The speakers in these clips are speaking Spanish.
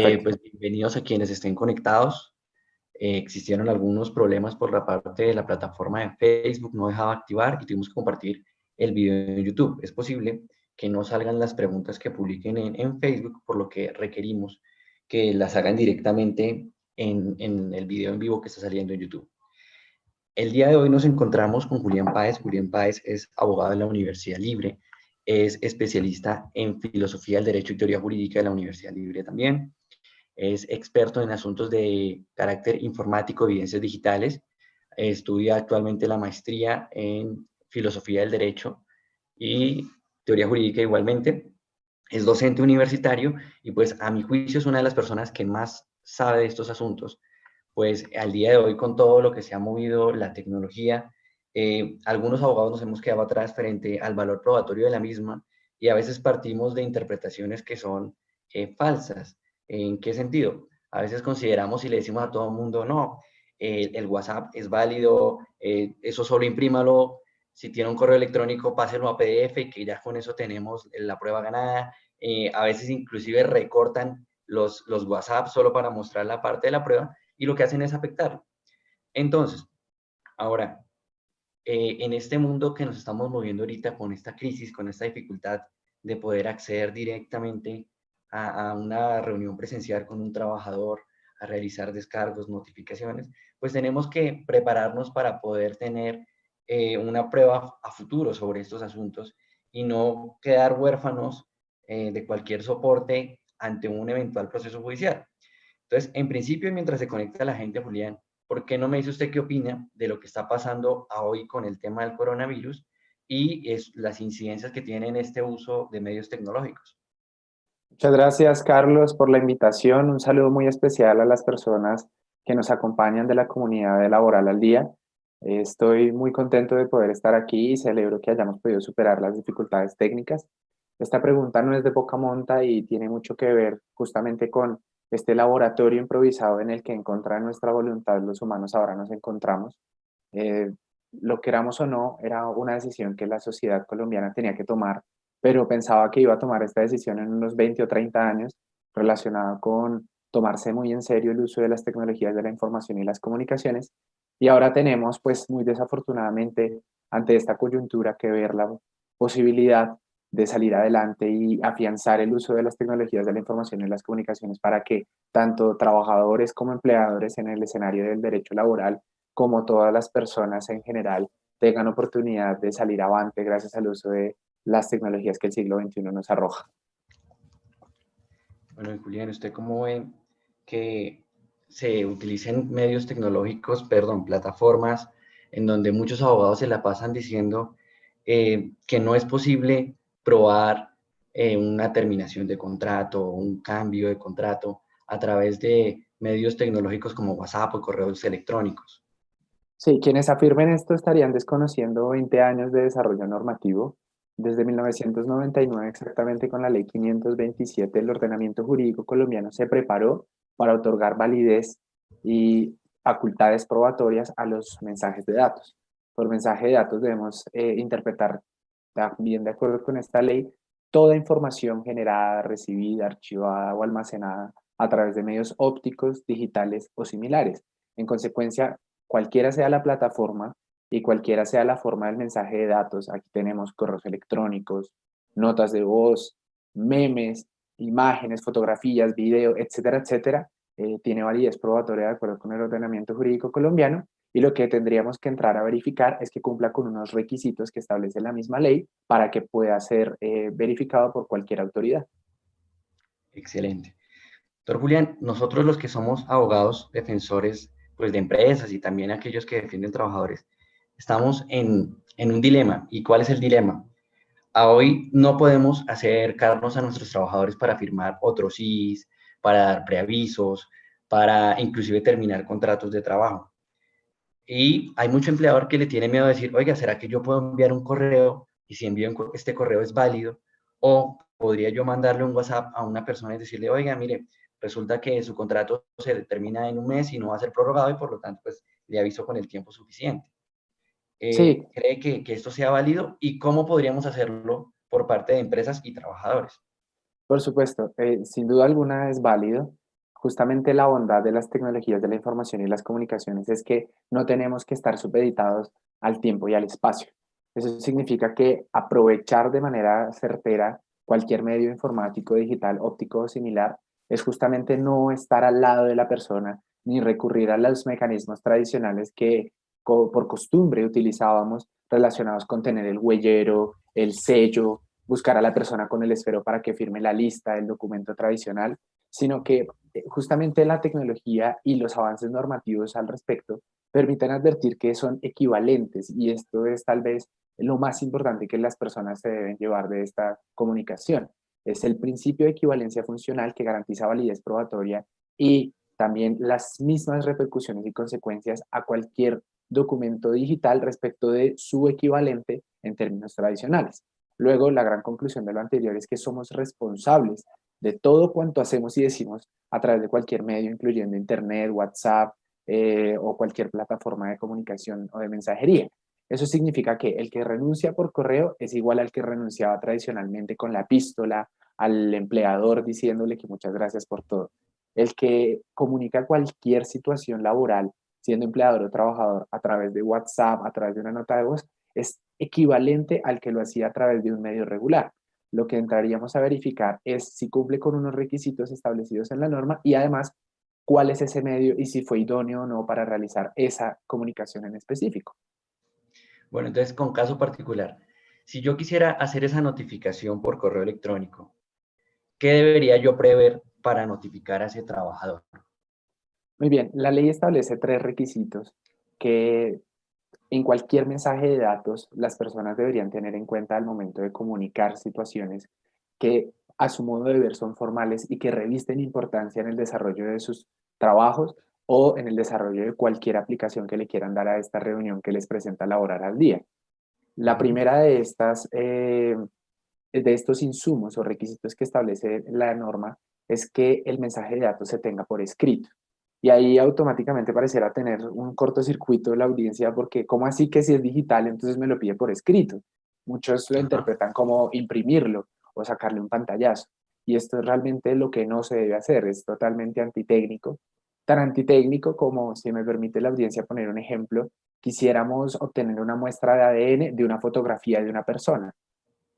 Perfecto. Pues bienvenidos a quienes estén conectados. Existieron algunos problemas por la parte de la plataforma de Facebook, no dejaba activar y tuvimos que compartir el video en YouTube. Es posible que no salgan las preguntas que publiquen en Facebook, por lo que requerimos que las hagan directamente en el video en vivo que está saliendo en YouTube. El día de hoy nos encontramos con Julián Páez. Julián Páez es abogado de la Universidad Libre, es especialista en filosofía del derecho y teoría jurídica de la Universidad Libre también. Es experto en asuntos de carácter informático, evidencias digitales. Estudia actualmente la maestría en filosofía del derecho y teoría jurídica igualmente. Es docente universitario y pues a mi juicio es una de las personas que más sabe de estos asuntos, pues al día de hoy con todo lo que se ha movido la tecnología, algunos abogados nos hemos quedado atrás frente al valor probatorio de la misma y a veces partimos de interpretaciones que son falsas. ¿En qué sentido? A veces consideramos y le decimos a todo el mundo, no, el WhatsApp es válido, eso solo imprímalo, si tiene un correo electrónico, páselo a PDF y que ya con eso tenemos la prueba ganada. A veces inclusive recortan los WhatsApp solo para mostrar la parte de la prueba y lo que hacen es afectarlo. Entonces, ahora, en este mundo que nos estamos moviendo ahorita con esta crisis, con esta dificultad de poder acceder directamente a una reunión presencial con un trabajador, a realizar descargos, notificaciones, pues tenemos que prepararnos para poder tener una prueba a futuro sobre estos asuntos y no quedar huérfanos de cualquier soporte ante un eventual proceso judicial. Entonces, en principio, mientras se conecta la gente, Julián, ¿por qué no me dice usted qué opina de lo que está pasando hoy con el tema del coronavirus y las incidencias que tiene en este uso de medios tecnológicos? Muchas gracias, Carlos, por la invitación. Un saludo muy especial a las personas que nos acompañan de la comunidad de Laboral al Día. Estoy muy contento de poder estar aquí y celebro que hayamos podido superar las dificultades técnicas. Esta pregunta no es de poca monta y tiene mucho que ver justamente con este laboratorio improvisado en el que en contra de nuestra voluntad los humanos ahora nos encontramos. Eh, lo queramos o no, era una decisión que la sociedad colombiana tenía que tomar, pero pensaba que iba a tomar esta decisión en unos 20 o 30 años relacionada con tomarse muy en serio el uso de las tecnologías de la información y las comunicaciones. Y ahora tenemos, pues muy desafortunadamente, ante esta coyuntura que ver la posibilidad de salir adelante y afianzar el uso de las tecnologías de la información y las comunicaciones para que tanto trabajadores como empleadores en el escenario del derecho laboral como todas las personas en general tengan oportunidad de salir avante gracias al uso de las tecnologías que el siglo XXI nos arroja. Bueno, Julián, ¿usted cómo ve que se utilicen medios tecnológicos, perdón, plataformas en donde muchos abogados se la pasan diciendo que no es posible probar una terminación de contrato o un cambio de contrato a través de medios tecnológicos como WhatsApp o correos electrónicos? Sí, quienes afirmen esto estarían desconociendo 20 años de desarrollo normativo. Desde 1999, exactamente con la Ley 527, el ordenamiento jurídico colombiano se preparó para otorgar validez y facultades probatorias a los mensajes de datos. Por mensaje de datos debemos interpretar, también de acuerdo con esta ley, toda información generada, recibida, archivada o almacenada a través de medios ópticos, digitales o similares. En consecuencia, cualquiera sea la plataforma y cualquiera sea la forma del mensaje de datos, aquí tenemos correos electrónicos, notas de voz, memes, imágenes, fotografías, video, etcétera, etcétera, tiene validez probatoria de acuerdo con el ordenamiento jurídico colombiano y lo que tendríamos que entrar a verificar es que cumpla con unos requisitos que establece la misma ley para que pueda ser verificado por cualquier autoridad. Excelente. Doctor Julián, nosotros los que somos abogados, defensores pues, de empresas y también aquellos que defienden trabajadores, estamos en un dilema. ¿Y cuál es el dilema? A hoy no podemos acercarnos a nuestros trabajadores para firmar otros CIS, para dar preavisos, para inclusive terminar contratos de trabajo. Y hay mucho empleador que le tiene miedo a decir, oiga, ¿será que yo puedo enviar un correo? Y si envío este correo es válido. O podría yo mandarle un WhatsApp a una persona y decirle, oiga, mire, resulta que su contrato se termina en un mes y no va a ser prorrogado y por lo tanto, pues le aviso con el tiempo suficiente. Sí, ¿Cree que esto sea válido y cómo podríamos hacerlo por parte de empresas y trabajadores? por supuesto, sin duda alguna es válido. justamente la bondad de las tecnologías de la información y las comunicaciones es que no tenemos que estar supeditados al tiempo y al espacio. Eso significa que aprovechar de manera certera cualquier medio informático, digital, óptico o similar es justamente no estar al lado de la persona ni recurrir a los mecanismos tradicionales que por costumbre utilizábamos relacionados con tener el huellero, el sello, buscar a la persona con el esfero para que firme la lista, el documento tradicional, sino que justamente la tecnología y los avances normativos al respecto permiten advertir que son equivalentes y esto es tal vez lo más importante que las personas se deben llevar de esta comunicación. Es el principio de equivalencia funcional que garantiza validez probatoria y también las mismas repercusiones y consecuencias a cualquier documento digital respecto de su equivalente en términos tradicionales. Luego, la gran conclusión de lo anterior es que somos responsables de todo cuanto hacemos y decimos a través de cualquier medio, incluyendo Internet, WhatsApp o cualquier plataforma de comunicación o de mensajería. Eso significa que el que renuncia por correo es igual al que renunciaba tradicionalmente con la epístola, al empleador diciéndole que muchas gracias por todo. El que comunica cualquier situación laboral, siendo empleador o trabajador, a través de WhatsApp, a través de una nota de voz, es equivalente al que lo hacía a través de un medio regular. Lo que entraríamos a verificar es si cumple con unos requisitos establecidos en la norma y además cuál es ese medio y si fue idóneo o no para realizar esa comunicación en específico. Bueno, entonces, con caso particular, si yo quisiera hacer esa notificación por correo electrónico, ¿qué debería yo prever para notificar a ese trabajador? Muy bien, la ley establece tres requisitos que en cualquier mensaje de datos las personas deberían tener en cuenta al momento de comunicar situaciones que a su modo de ver son formales y que revisten importancia en el desarrollo de sus trabajos o en el desarrollo de cualquier aplicación que le quieran dar a esta reunión que les presenta laborar al día. La Ujú. primera de estos insumos o requisitos que establece la norma es que el mensaje de datos se tenga por escrito. Y ahí automáticamente pareciera tener un cortocircuito de la audiencia porque ¿cómo así que si es digital entonces me lo pide por escrito? Muchos lo Ajá. interpretan como imprimirlo o sacarle un pantallazo. Y esto es realmente lo que no se debe hacer, es totalmente antitécnico. Tan antitécnico como, si me permite la audiencia poner un ejemplo, quisiéramos obtener una muestra de ADN de una fotografía de una persona.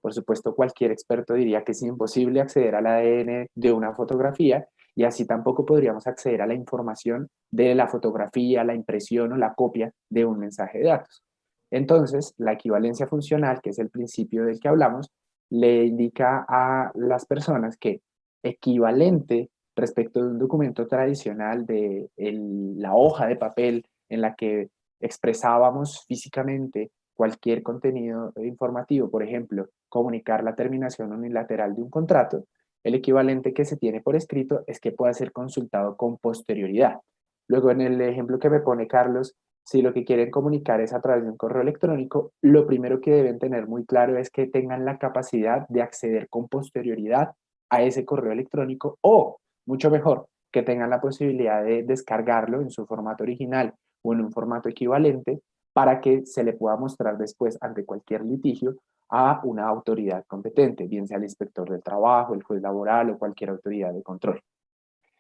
Por supuesto, cualquier experto diría que es imposible acceder al ADN de una fotografía y así tampoco podríamos acceder a la información de la fotografía, la impresión o la copia de un mensaje de datos. Entonces, la equivalencia funcional, que es el principio del que hablamos, le indica a las personas que equivalente respecto de un documento tradicional de la hoja de papel en la que expresábamos físicamente cualquier contenido informativo, por ejemplo, comunicar la terminación unilateral de un contrato, el equivalente que se tiene por escrito es que pueda ser consultado con posterioridad. Luego, en el ejemplo que me pone Carlos, si lo que quieren comunicar es a través de un correo electrónico, lo primero que deben tener muy claro es que tengan la capacidad de acceder con posterioridad a ese correo electrónico o, mucho mejor, que tengan la posibilidad de descargarlo en su formato original o en un formato equivalente para que se le pueda mostrar después ante cualquier litigio a una autoridad competente, bien sea el inspector del trabajo, el juez laboral o cualquier autoridad de control.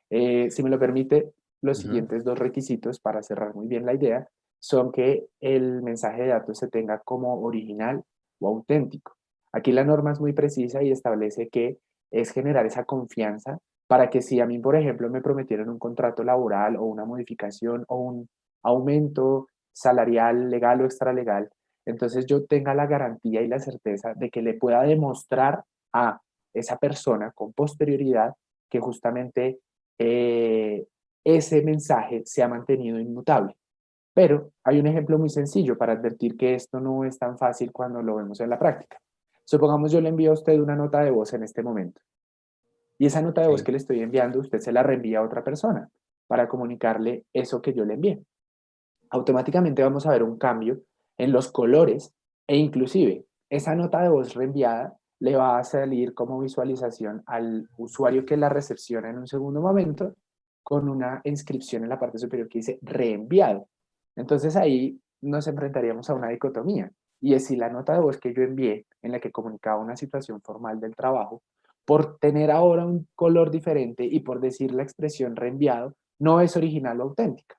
Si me lo permite, los Ujú. siguientes dos requisitos para cerrar muy bien la idea son que el mensaje de datos se tenga como original o auténtico. Aquí la norma es muy precisa y establece que es generar esa confianza para que si a mí, por ejemplo, me prometieron un contrato laboral o una modificación o un aumento salarial, legal o extralegal, entonces yo tenga la garantía y la certeza de que le pueda demostrar a esa persona con posterioridad que justamente eh, ese mensaje se ha mantenido inmutable. Pero hay un ejemplo muy sencillo para advertir que esto no es tan fácil cuando lo vemos en la práctica. Supongamos yo le envío a usted una nota de voz en este momento y esa nota de voz Sí. que le estoy enviando usted se la reenvía a otra persona para comunicarle eso que yo le envié. Automáticamente vamos a ver un cambio en los colores e inclusive esa nota de voz reenviada le va a salir como visualización al usuario que la recepciona en un segundo momento con una inscripción en la parte superior que dice reenviado. Entonces ahí nos enfrentaríamos a una dicotomía y es si la nota de voz que yo envié en la que comunicaba una situación formal del trabajo por tener ahora un color diferente y por decir la expresión reenviado, no es original o auténtica.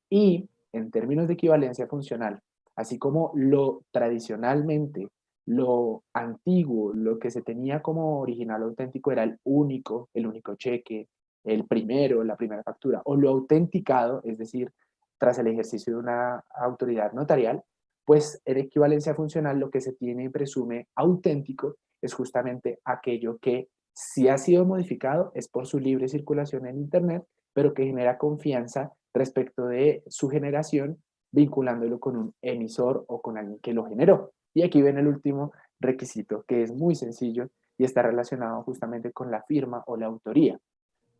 Y en términos de equivalencia funcional, así como lo tradicionalmente, lo antiguo, lo que se tenía como original o auténtico era el único cheque, el primero, la primera factura, o lo autenticado, es decir, tras el ejercicio de una autoridad notarial, pues en equivalencia funcional lo que se tiene y presume auténtico es justamente aquello que si ha sido modificado es por su libre circulación en Internet, pero que genera confianza respecto de su generación, vinculándolo con un emisor o con alguien que lo generó. Y aquí ven el último requisito, que es muy sencillo y está relacionado justamente con la firma o la autoría.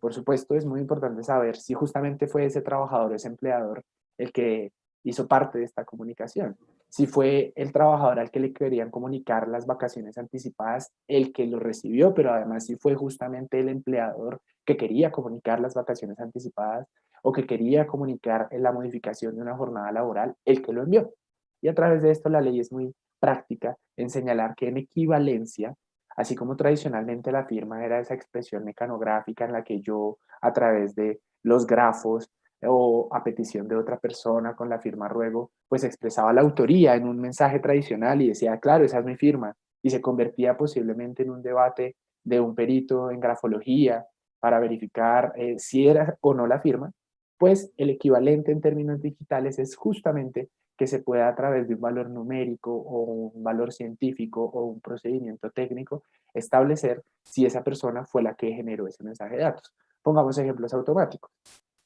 Por supuesto, es muy importante saber si justamente fue ese trabajador o ese empleador el que hizo parte de esta comunicación. Si fue el trabajador al que le querían comunicar las vacaciones anticipadas, el que lo recibió, pero además si fue justamente el empleador que quería comunicar las vacaciones anticipadas o que quería comunicar la modificación de una jornada laboral, el que lo envió. Y a través de esto la ley es muy práctica en señalar que en equivalencia, así como tradicionalmente la firma era esa expresión mecanográfica en la que yo a través de los grafos o a petición de otra persona con la firma ruego, pues expresaba la autoría en un mensaje tradicional y decía, claro, esa es mi firma, y se convertía posiblemente en un debate de un perito en grafología para verificar si era o no la firma, pues el equivalente en términos digitales es justamente que se pueda a través de un valor numérico o un valor científico o un procedimiento técnico establecer si esa persona fue la que generó ese mensaje de datos. Pongamos ejemplos automáticos.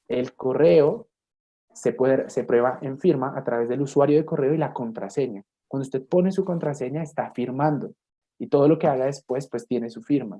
El correo se prueba en firma a través del usuario de correo y la contraseña. Cuando usted pone su contraseña, está firmando y todo lo que haga después, pues tiene su firma.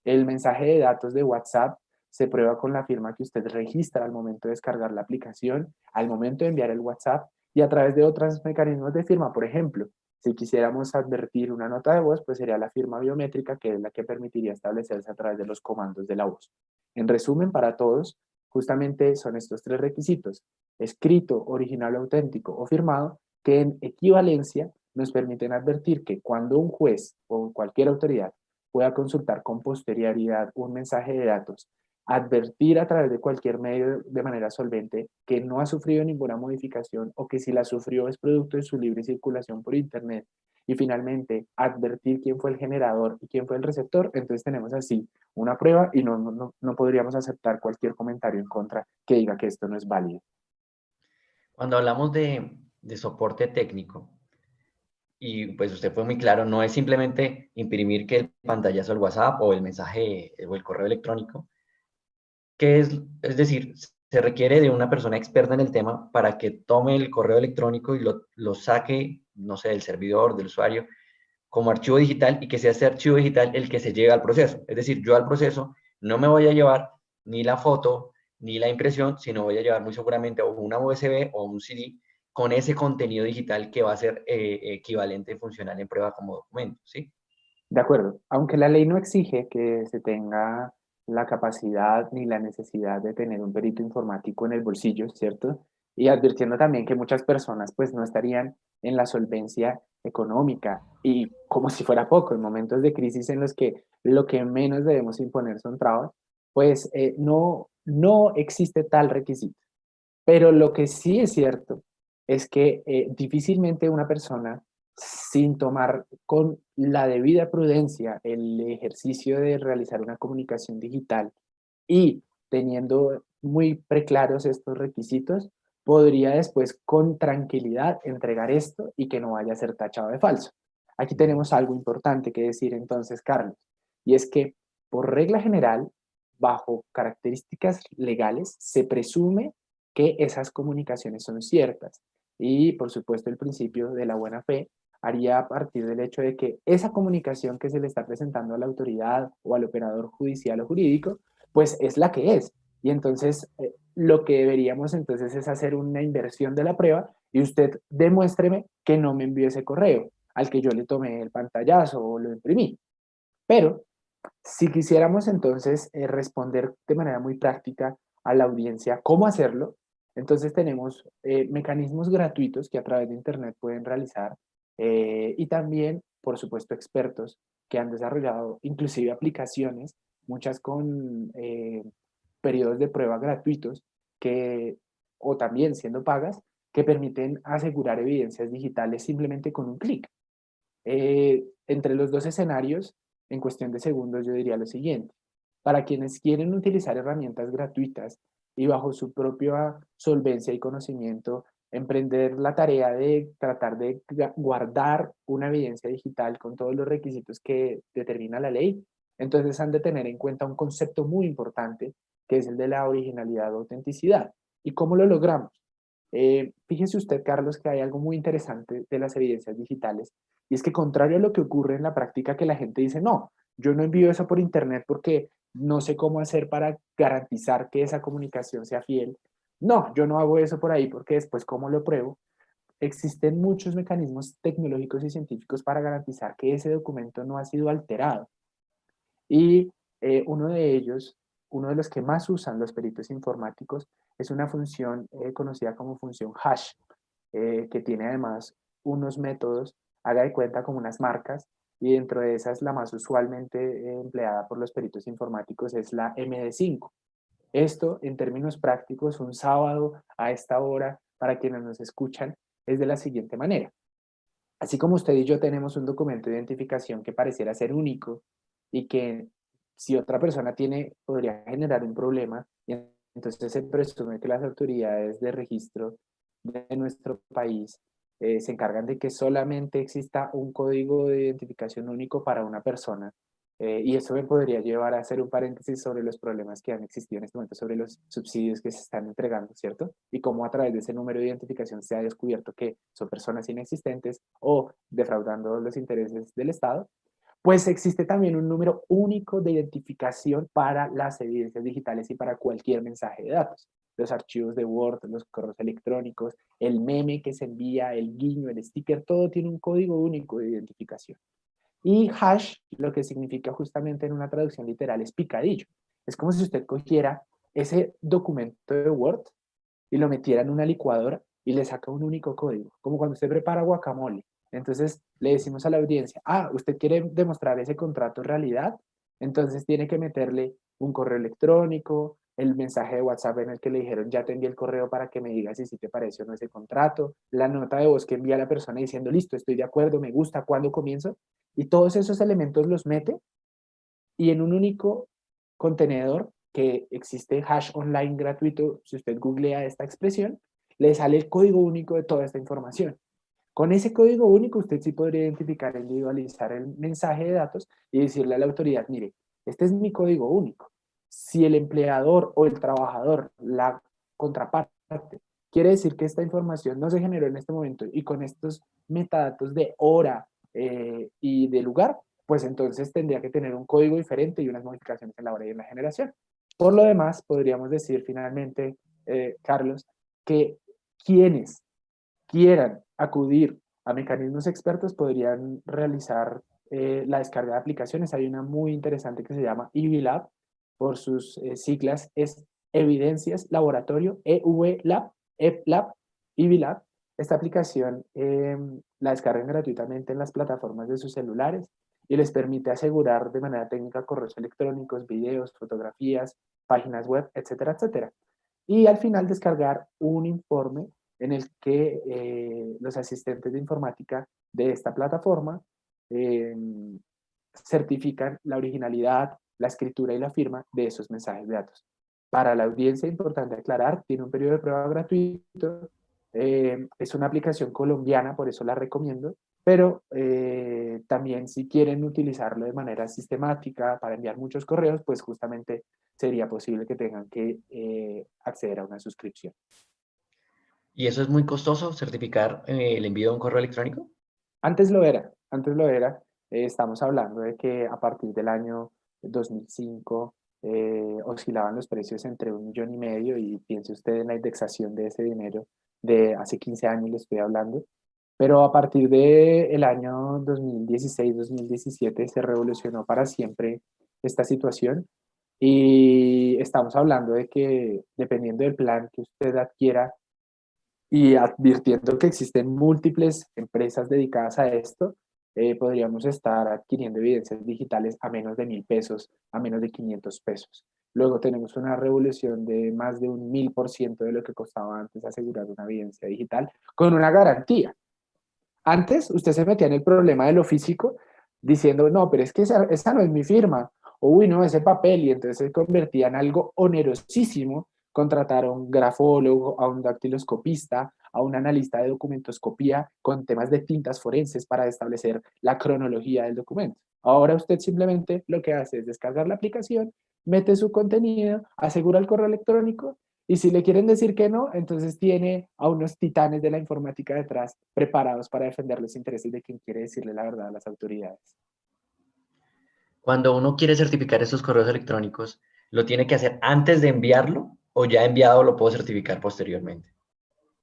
El mensaje de datos de WhatsApp se prueba con la firma que usted registra al momento de descargar la aplicación, al momento de enviar el WhatsApp y a través de otros mecanismos de firma. Por ejemplo, si quisiéramos advertir una nota de voz, pues sería la firma biométrica, que es la que permitiría establecerse a través de los comandos de la voz. En resumen, para todos, justamente son estos tres requisitos: escrito, original, auténtico o firmado, que en equivalencia nos permiten advertir que cuando un juez o cualquier autoridad pueda consultar con posterioridad un mensaje de datos, advertir a través de cualquier medio de manera solvente que no ha sufrido ninguna modificación o que si la sufrió es producto de su libre circulación por Internet, y finalmente advertir quién fue el generador y quién fue el receptor, entonces tenemos así una prueba y no podríamos aceptar cualquier comentario en contra que diga que esto no es válido. Cuando hablamos de soporte técnico, y pues usted fue muy claro, no es simplemente imprimir que el pantallazo del WhatsApp o el mensaje o el correo electrónico, que es decir, se requiere de una persona experta en el tema para que tome el correo electrónico y lo saque, no sé, del servidor, del usuario, como archivo digital y que sea ese archivo digital el que se lleve al proceso. Es decir, yo al proceso no me voy a llevar ni la foto ni la impresión, sino voy a llevar muy seguramente o una USB o un CD con ese contenido digital que va a ser equivalente y funcional en prueba como documento, ¿sí? De acuerdo, aunque la ley no exige que se tenga la capacidad ni la necesidad de tener un perito informático en el bolsillo, ¿cierto? Y advirtiendo también que muchas personas pues no estarían en la solvencia económica y como si fuera poco, en momentos de crisis en los que lo que menos debemos imponer son trabas, pues no existe tal requisito. Pero lo que sí es cierto es que difícilmente una persona, sin tomar con la debida prudencia el ejercicio de realizar una comunicación digital y teniendo muy preclaros estos requisitos, podría después con tranquilidad entregar esto y que no vaya a ser tachado de falso. Aquí tenemos algo importante que decir entonces, Carlos, y es que por regla general, bajo características legales, se presume que esas comunicaciones son ciertas. Y por supuesto el principio de la buena fe haría a partir del hecho de que esa comunicación que se le está presentando a la autoridad o al operador judicial o jurídico, pues es la que es. Y entonces lo que deberíamos entonces es hacer una inversión de la prueba y usted demuéstreme que no me envió ese correo al que yo le tomé el pantallazo o lo imprimí. Pero si quisiéramos entonces responder de manera muy práctica a la audiencia cómo hacerlo, entonces tenemos mecanismos gratuitos que a través de Internet pueden realizar y también, por supuesto, expertos que han desarrollado inclusive aplicaciones, muchas con periodos de prueba gratuitos, que, o también siendo pagas, que permiten asegurar evidencias digitales simplemente con un clic. Entre los dos escenarios, en cuestión de segundos, yo diría lo siguiente. Para quienes quieren utilizar herramientas gratuitas y bajo su propia solvencia y conocimiento, emprender la tarea de tratar de guardar una evidencia digital con todos los requisitos que determina la ley, entonces han de tener en cuenta un concepto muy importante, que es el de la originalidad o autenticidad. ¿Y cómo lo logramos? Fíjese usted, Carlos, que hay algo muy interesante de las evidencias digitales, y es que contrario a lo que ocurre en la práctica, que la gente dice, no, yo no envío eso por internet porque no sé cómo hacer para garantizar que esa comunicación sea fiel. No, yo no hago eso por ahí porque después, ¿cómo lo pruebo? Existen muchos mecanismos tecnológicos y científicos para garantizar que ese documento no ha sido alterado. Y uno de ellos, uno de los que más usan los peritos informáticos, es una función conocida como función hash, que tiene además unos métodos, haga de cuenta como unas marcas, y dentro de esas la más usualmente empleada por los peritos informáticos es la MD5. Esto, en términos prácticos, un sábado a esta hora, para quienes nos escuchan, es de la siguiente manera. Así como usted y yo tenemos un documento de identificación que pareciera ser único y que si otra persona tiene, podría generar un problema, y entonces se presume que las autoridades de registro de nuestro país se encargan de que solamente exista un código de identificación único para una persona. Y eso me podría llevar a hacer un paréntesis sobre los problemas que han existido en este momento, sobre los subsidios que se están entregando, ¿cierto? Y cómo a través de ese número de identificación se ha descubierto que son personas inexistentes o defraudando los intereses del Estado. Pues existe también un número único de identificación para las evidencias digitales y para cualquier mensaje de datos. Los archivos de Word, los correos electrónicos, el meme que se envía, el guiño, el sticker, todo tiene un código único de identificación. Y hash, lo que significa justamente en una traducción literal, es picadillo. Es como si usted cogiera ese documento de Word y lo metiera en una licuadora y le saca un único código, como cuando usted prepara guacamole. Entonces le decimos a la audiencia, usted quiere demostrar ese contrato en realidad, entonces tiene que meterle un correo electrónico, el mensaje de WhatsApp en el que le dijeron, ya te envié el correo para que me digas si te parece o no ese contrato, la nota de voz que envía la persona diciendo, listo, estoy de acuerdo, me gusta, ¿cuándo comienzo? Y todos esos elementos los mete y en un único contenedor que existe hash online gratuito, si usted googlea esta expresión, le sale el código único de toda esta información. Con ese código único usted sí podría identificar e individualizar el mensaje de datos y decirle a la autoridad, mire, este es mi código único. Si el empleador o el trabajador, la contraparte, quiere decir que esta información no se generó en este momento y con estos metadatos de hora y de lugar, pues entonces tendría que tener un código diferente y unas modificaciones en la hora y en la generación. Por lo demás, podríamos decir finalmente, Carlos, que quienes quieran acudir a mecanismos expertos podrían realizar la descarga de aplicaciones. Hay una muy interesante que se llama EVLab, por sus siglas es Evidencias Laboratorio, EVLab, EVLab, EVLab. Esta aplicación la descargan gratuitamente en las plataformas de sus celulares y les permite asegurar de manera técnica correos electrónicos, videos, fotografías, páginas web, etcétera, etcétera. Y al final descargar un informe en el que los asistentes de informática de esta plataforma eh, certifican la originalidad, la escritura y la firma de esos mensajes de datos. Para la audiencia, importante aclarar, tiene un periodo de prueba gratuito, es una aplicación colombiana, por eso la recomiendo, pero también si quieren utilizarlo de manera sistemática para enviar muchos correos, pues justamente sería posible que tengan que acceder a una suscripción. ¿Y eso es muy costoso, certificar el envío de un correo electrónico? Antes lo era. Estamos hablando de que a partir del año 2005 oscilaban los precios entre 1,5 millones y piense usted en la indexación de ese dinero de hace 15 años, le estoy hablando. Pero a partir del año 2016-2017 se revolucionó para siempre esta situación y estamos hablando de que dependiendo del plan que usted adquiera, y advirtiendo que existen múltiples empresas dedicadas a esto, podríamos estar adquiriendo evidencias digitales a menos de 1.000 pesos, a menos de 500 pesos. Luego tenemos una revolución de más de un 1000% de lo que costaba antes asegurar una evidencia digital con una garantía. Antes usted se metía en el problema de lo físico diciendo, no, pero es que esa no es mi firma, o uy, no, ese papel, y entonces se convertía en algo onerosísimo contratar a un grafólogo, a un dactiloscopista, a un analista de documentoscopía con temas de tintas forenses para establecer la cronología del documento. Ahora usted simplemente lo que hace es descargar la aplicación, mete su contenido, asegura el correo electrónico y si le quieren decir que no, entonces tiene a unos titanes de la informática detrás preparados para defender los intereses de quien quiere decirle la verdad a las autoridades. Cuando uno quiere certificar esos correos electrónicos, ¿lo tiene que hacer antes de enviarlo o ya enviado lo puedo certificar posteriormente?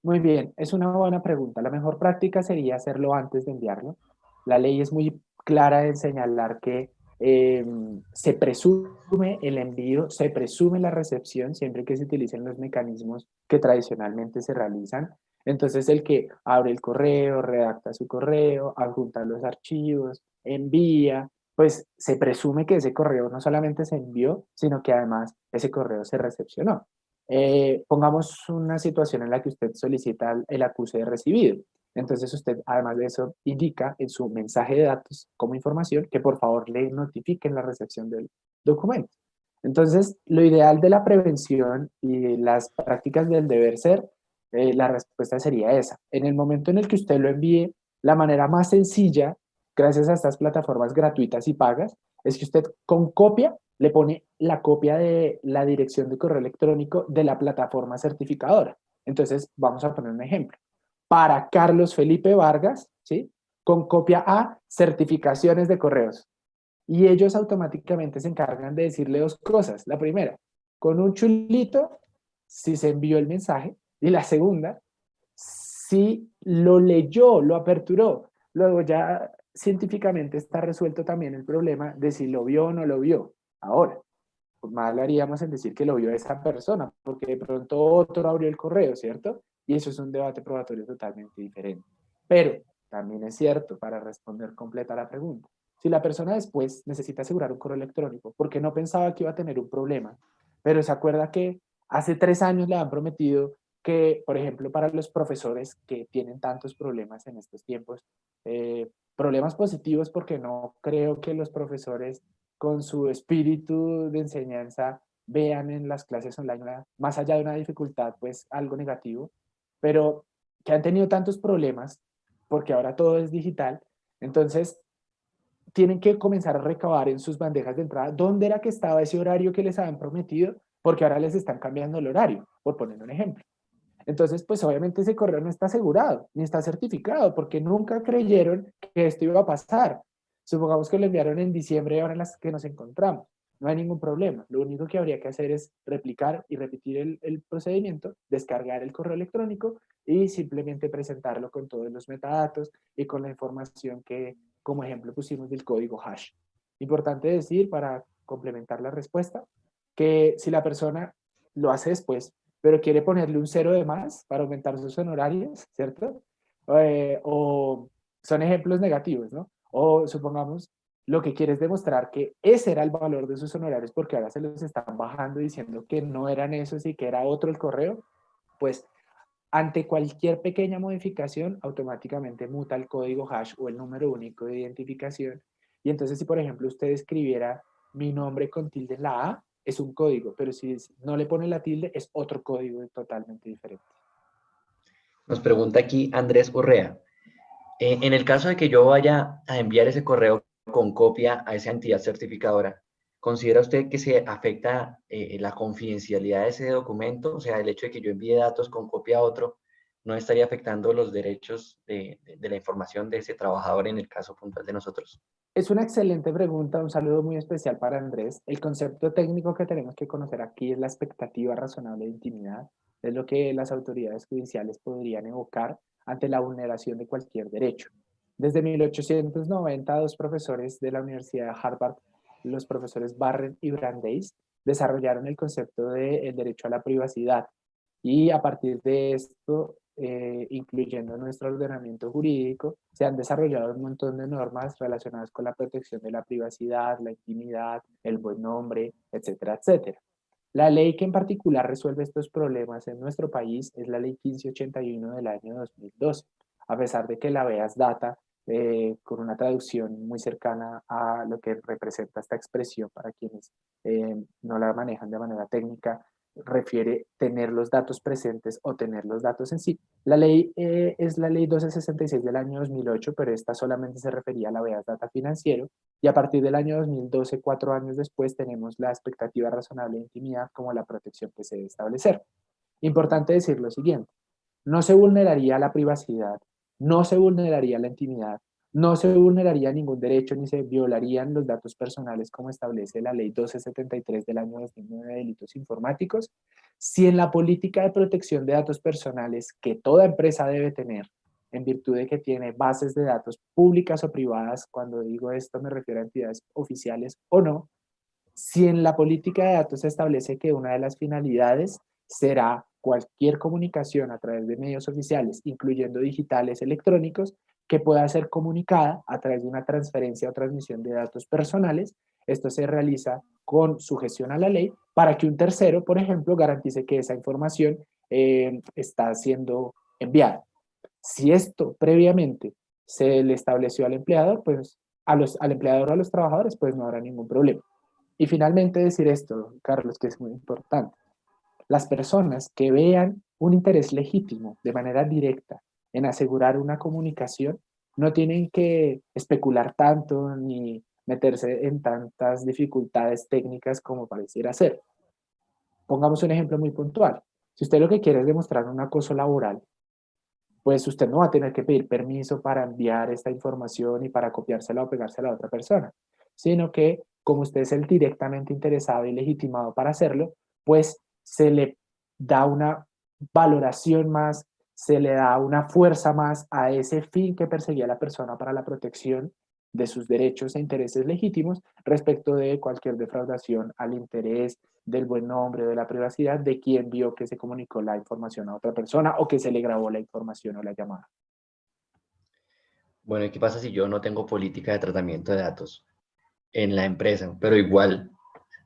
Muy bien, es una buena pregunta. La mejor práctica sería hacerlo antes de enviarlo. La ley es muy clara en señalar que se presume el envío, se presume la recepción siempre que se utilicen los mecanismos que tradicionalmente se realizan. Entonces, el que abre el correo, redacta su correo, adjunta los archivos, envía, pues se presume que ese correo no solamente se envió, sino que además ese correo se recepcionó. Pongamos una situación en la que usted solicita el acuse de recibido. Entonces usted, además de eso, indica en su mensaje de datos como información que por favor le notifiquen la recepción del documento. Entonces, lo ideal de la prevención y las prácticas del deber ser, la respuesta sería esa. En el momento en el que usted lo envíe, la manera más sencilla, gracias a estas plataformas gratuitas y pagas, es que usted con copia le pone la copia de la dirección de correo electrónico de la plataforma certificadora. Entonces, vamos a poner un ejemplo. Para Carlos Felipe Vargas, ¿sí? Con copia a certificaciones de correos. Y ellos automáticamente se encargan de decirle dos cosas. La primera, con un chulito, si se envió el mensaje. Y la segunda, si lo leyó, lo aperturó. Luego ya científicamente está resuelto también el problema de si lo vio o no lo vio. Ahora, pues mal haríamos en decir que lo vio esa persona, porque de pronto otro abrió el correo, ¿cierto? Y eso es un debate probatorio totalmente diferente. Pero también es cierto, para responder completa la pregunta, si la persona después necesita asegurar un correo electrónico porque no pensaba que iba a tener un problema, pero se acuerda que hace 3 años le han prometido que, por ejemplo, para los profesores que tienen tantos problemas en estos tiempos, problemas positivos porque no creo que los profesores con su espíritu de enseñanza vean en las clases online, más allá de una dificultad, pues algo negativo, pero que han tenido tantos problemas porque ahora todo es digital, entonces tienen que comenzar a recabar en sus bandejas de entrada dónde era que estaba ese horario que les habían prometido, porque ahora les están cambiando el horario, por poner un ejemplo. Entonces, pues obviamente ese correo no está asegurado, ni está certificado, porque nunca creyeron que esto iba a pasar. Supongamos que lo enviaron en diciembre y ahora en las que nos encontramos. No hay ningún problema. Lo único que habría que hacer es replicar y repetir el procedimiento, descargar el correo electrónico y simplemente presentarlo con todos los metadatos y con la información que, como ejemplo, pusimos del código hash. Importante decir, para complementar la respuesta, que si la persona lo hace después, pero quiere ponerle un cero de más para aumentar sus honorarios, ¿cierto? O son ejemplos negativos, ¿no? O supongamos, lo que quiere es demostrar que ese era el valor de sus honorarios porque ahora se los están bajando diciendo que no eran esos y que era otro el correo, pues ante cualquier pequeña modificación, automáticamente muta el código hash o el número único de identificación. Y entonces, si por ejemplo usted escribiera mi nombre con tilde en la A, es un código, pero si no le pone la tilde, es otro código totalmente diferente. Nos pregunta aquí Andrés Urrea. En el caso de que yo vaya a enviar ese correo con copia a esa entidad certificadora, ¿considera usted que se afecta la confidencialidad de ese documento? O sea, el hecho de que yo envíe datos con copia a otro, ¿no estaría afectando los derechos de la información de ese trabajador en el caso puntual de nosotros? Es una excelente pregunta, un saludo muy especial para Andrés. El concepto técnico que tenemos que conocer aquí es la expectativa razonable de intimidad, es lo que las autoridades judiciales podrían evocar ante la vulneración de cualquier derecho. Desde 1890, dos profesores de la Universidad de Harvard, los profesores Barrett y Brandeis, desarrollaron el concepto del derecho a la privacidad y a partir de esto incluyendo nuestro ordenamiento jurídico, se han desarrollado un montón de normas relacionadas con la protección de la privacidad, la intimidad, el buen nombre, etcétera, etcétera. La ley que en particular resuelve estos problemas en nuestro país es la ley 1581 del año 2012, a pesar de que la veas data con una traducción muy cercana a lo que representa esta expresión para quienes no la manejan de manera técnica, refiere tener los datos presentes o tener los datos en sí. La ley es la ley 1266 del año 2008, pero esta solamente se refería a la veas data financiero, y a partir del año 2012, 4 años después, tenemos la expectativa razonable de intimidad como la protección que se debe establecer. Importante decir lo siguiente, no se vulneraría la privacidad, no se vulneraría la intimidad, no se vulneraría ningún derecho ni se violarían los datos personales como establece la ley 1273 del año 2009 de delitos informáticos, si en la política de protección de datos personales que toda empresa debe tener, en virtud de que tiene bases de datos públicas o privadas, cuando digo esto me refiero a entidades oficiales o no, si en la política de datos se establece que una de las finalidades será cualquier comunicación a través de medios oficiales, incluyendo digitales electrónicos, que pueda ser comunicada a través de una transferencia o transmisión de datos personales, esto se realiza con sujeción a la ley para que un tercero, por ejemplo, garantice que esa información está siendo enviada. Si esto previamente se le estableció al empleador, pues al empleador o a los trabajadores, pues no habrá ningún problema. Y finalmente decir esto, Carlos, que es muy importante. Las personas que vean un interés legítimo de manera directa en asegurar una comunicación no tienen que especular tanto ni meterse en tantas dificultades técnicas como pareciera ser. Pongamos un ejemplo muy puntual. Si usted lo que quiere es demostrar un acoso laboral, pues usted no va a tener que pedir permiso para enviar esta información y para copiársela o pegársela a otra persona, sino que como usted es el directamente interesado y legitimado para hacerlo, pues se le da una valoración más, se le da una fuerza más a ese fin que perseguía la persona para la protección de sus derechos e intereses legítimos respecto de cualquier defraudación al interés del buen nombre, de la privacidad, de quien vio que se comunicó la información a otra persona o que se le grabó la información o la llamada. Bueno, ¿y qué pasa si yo no tengo política de tratamiento de datos en la empresa, pero igual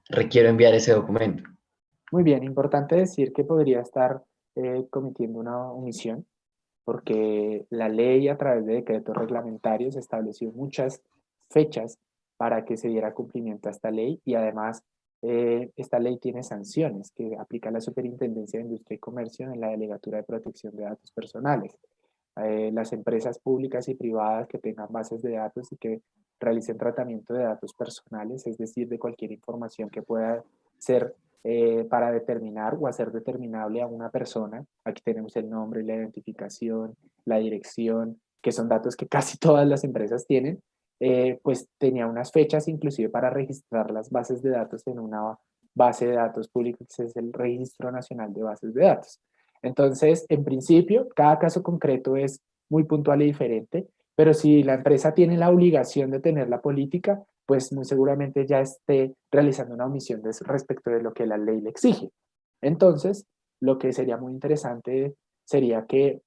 requiero enviar ese documento? Muy bien, importante decir que podría estar cometiendo una omisión porque la ley a través de decretos reglamentarios estableció muchas fechas para que se diera cumplimiento a esta ley y además esta ley tiene sanciones que aplica la Superintendencia de Industria y Comercio en la Delegatura de Protección de Datos Personales. Las empresas públicas y privadas que tengan bases de datos y que realicen tratamiento de datos personales, es decir, de cualquier información que pueda ser para determinar o hacer determinable a una persona. Aquí tenemos el nombre, la identificación, la dirección, que son datos que casi todas las empresas tienen, pues tenía unas fechas inclusive para registrar las bases de datos en una base de datos pública que es el Registro Nacional de Bases de Datos. Entonces, en principio, cada caso concreto es muy puntual y diferente, pero si la empresa tiene la obligación de tener la política, pues muy seguramente ya esté realizando una omisión respecto de lo que la ley le exige. Entonces, lo que sería muy interesante sería que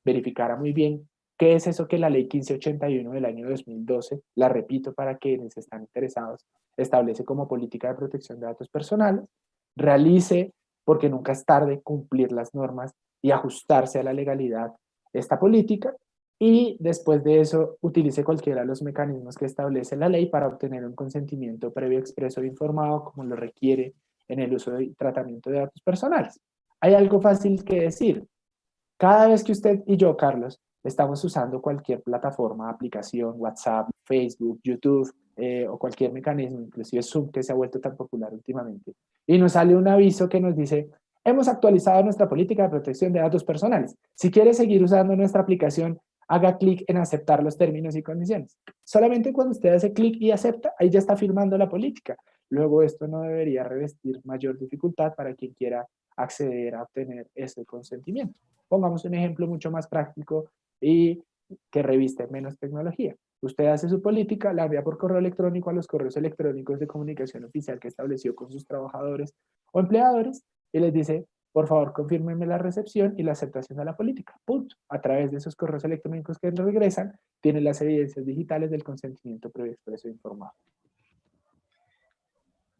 verificara muy bien qué es eso que la ley 1581 del año 2012, la repito para quienes están interesados, establece como política de protección de datos personales, realice porque nunca es tarde cumplir las normas y ajustarse a la legalidad esta política y después de eso utilice cualquiera de los mecanismos que establece la ley para obtener un consentimiento previo expreso e informado como lo requiere en el uso y tratamiento de datos personales. Hay algo fácil que decir. Cada vez que usted y yo, Carlos, estamos usando cualquier plataforma, aplicación, WhatsApp, Facebook, YouTube o cualquier mecanismo, inclusive Zoom, que se ha vuelto tan popular últimamente, y nos sale un aviso que nos dice, hemos actualizado nuestra política de protección de datos personales. Si quiere seguir usando nuestra aplicación, haga clic en aceptar los términos y condiciones. Solamente cuando usted hace clic y acepta, ahí ya está firmando la política. Luego esto no debería revestir mayor dificultad para quien quiera acceder a obtener ese consentimiento. Pongamos un ejemplo mucho más práctico y que reviste menos tecnología. Usted hace su política, la envía por correo electrónico a los correos electrónicos de comunicación oficial que estableció con sus trabajadores o empleadores y les dice, por favor, confírmenme la recepción y la aceptación de la política. Punto. A través de esos correos electrónicos que regresan, tienen las evidencias digitales del consentimiento previo expreso e informado.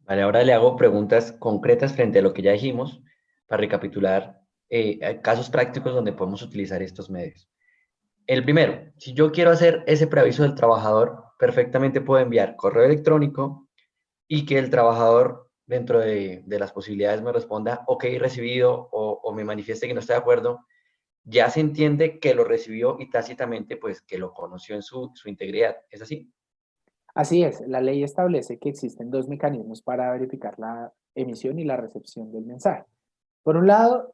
Vale, ahora le hago preguntas concretas frente a lo que ya dijimos para recapitular casos prácticos donde podemos utilizar estos medios. El primero, si yo quiero hacer ese preaviso del trabajador, perfectamente puedo enviar correo electrónico y que el trabajador dentro de las posibilidades me responda, ok, recibido o me manifieste que no está de acuerdo. Ya se entiende que lo recibió y tácitamente pues que lo conoció en su integridad. ¿Es así? Así es, la ley establece que existen dos mecanismos para verificar la emisión y la recepción del mensaje. Por un lado,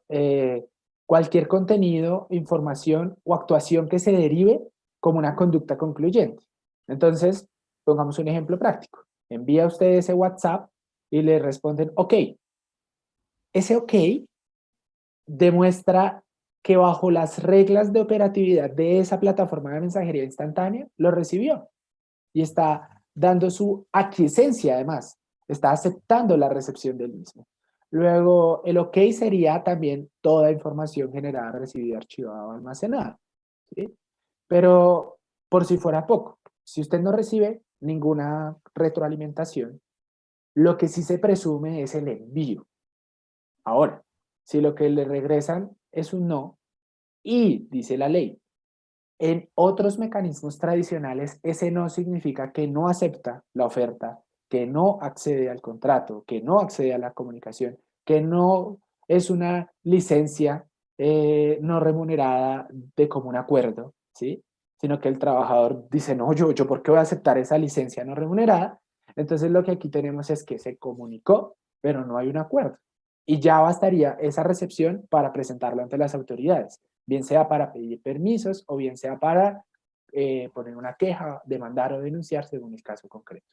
cualquier contenido, información o actuación que se derive como una conducta concluyente. Entonces, pongamos un ejemplo práctico. Envía usted ese WhatsApp y le responden, ok. Ese ok demuestra que bajo las reglas de operatividad de esa plataforma de mensajería instantánea, lo recibió y está dando su aquiescencia además, está aceptando la recepción del mismo. Luego, el OK sería también toda información generada, recibida, archivada o almacenada. ¿Sí? Pero por si fuera poco, si usted no recibe ninguna retroalimentación, lo que sí se presume es el envío. Ahora, si lo que le regresan es un no, y dice la ley, en otros mecanismos tradicionales, ese no significa que no acepta la oferta, que no accede al contrato, que no accede a la comunicación, que no es una licencia no remunerada de común acuerdo, ¿sí? Sino que el trabajador dice, no, yo ¿por qué voy a aceptar esa licencia no remunerada? Entonces lo que aquí tenemos es que se comunicó, pero no hay un acuerdo. Y ya bastaría esa recepción para presentarlo ante las autoridades, bien sea para pedir permisos o bien sea para poner una queja, demandar o denunciar según el caso concreto.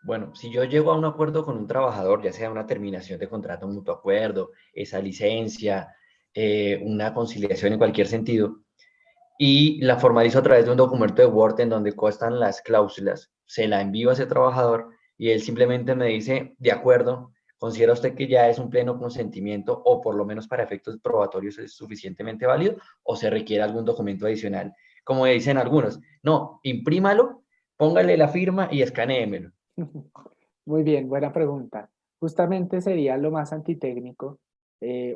Bueno, si yo llego a un acuerdo con un trabajador, ya sea una terminación de contrato, un mutuo acuerdo, esa licencia, una conciliación en cualquier sentido, y la formalizo a través de un documento de Word en donde constan las cláusulas, se la envío a ese trabajador y él simplemente me dice, de acuerdo, ¿considera usted que ya es un pleno consentimiento o por lo menos para efectos probatorios es suficientemente válido o se requiere algún documento adicional? Como dicen algunos, no, imprímalo, póngale la firma y escanéemelo. Muy bien, buena pregunta. Justamente sería lo más antitécnico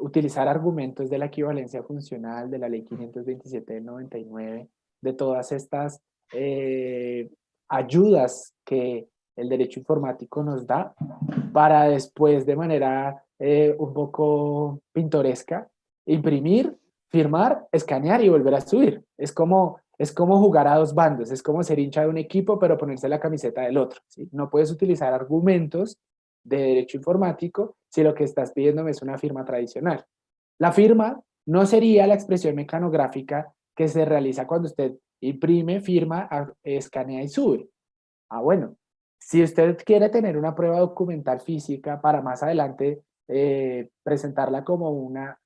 utilizar argumentos de la equivalencia funcional de la ley 527 del 99, de todas estas eh, ayudas que el derecho informático nos da para después de manera un poco pintoresca imprimir, firmar, escanear y volver a subir. Es como jugar a dos bandos, es como ser hincha de un equipo pero ponerse la camiseta del otro. ¿Sí? No puedes utilizar argumentos de derecho informático si lo que estás pidiéndome es una firma tradicional. La firma no sería la expresión mecanográfica que se realiza cuando usted imprime, firma, escanea y sube. Ah, bueno, si usted quiere tener una prueba documental física para más adelante presentarla como una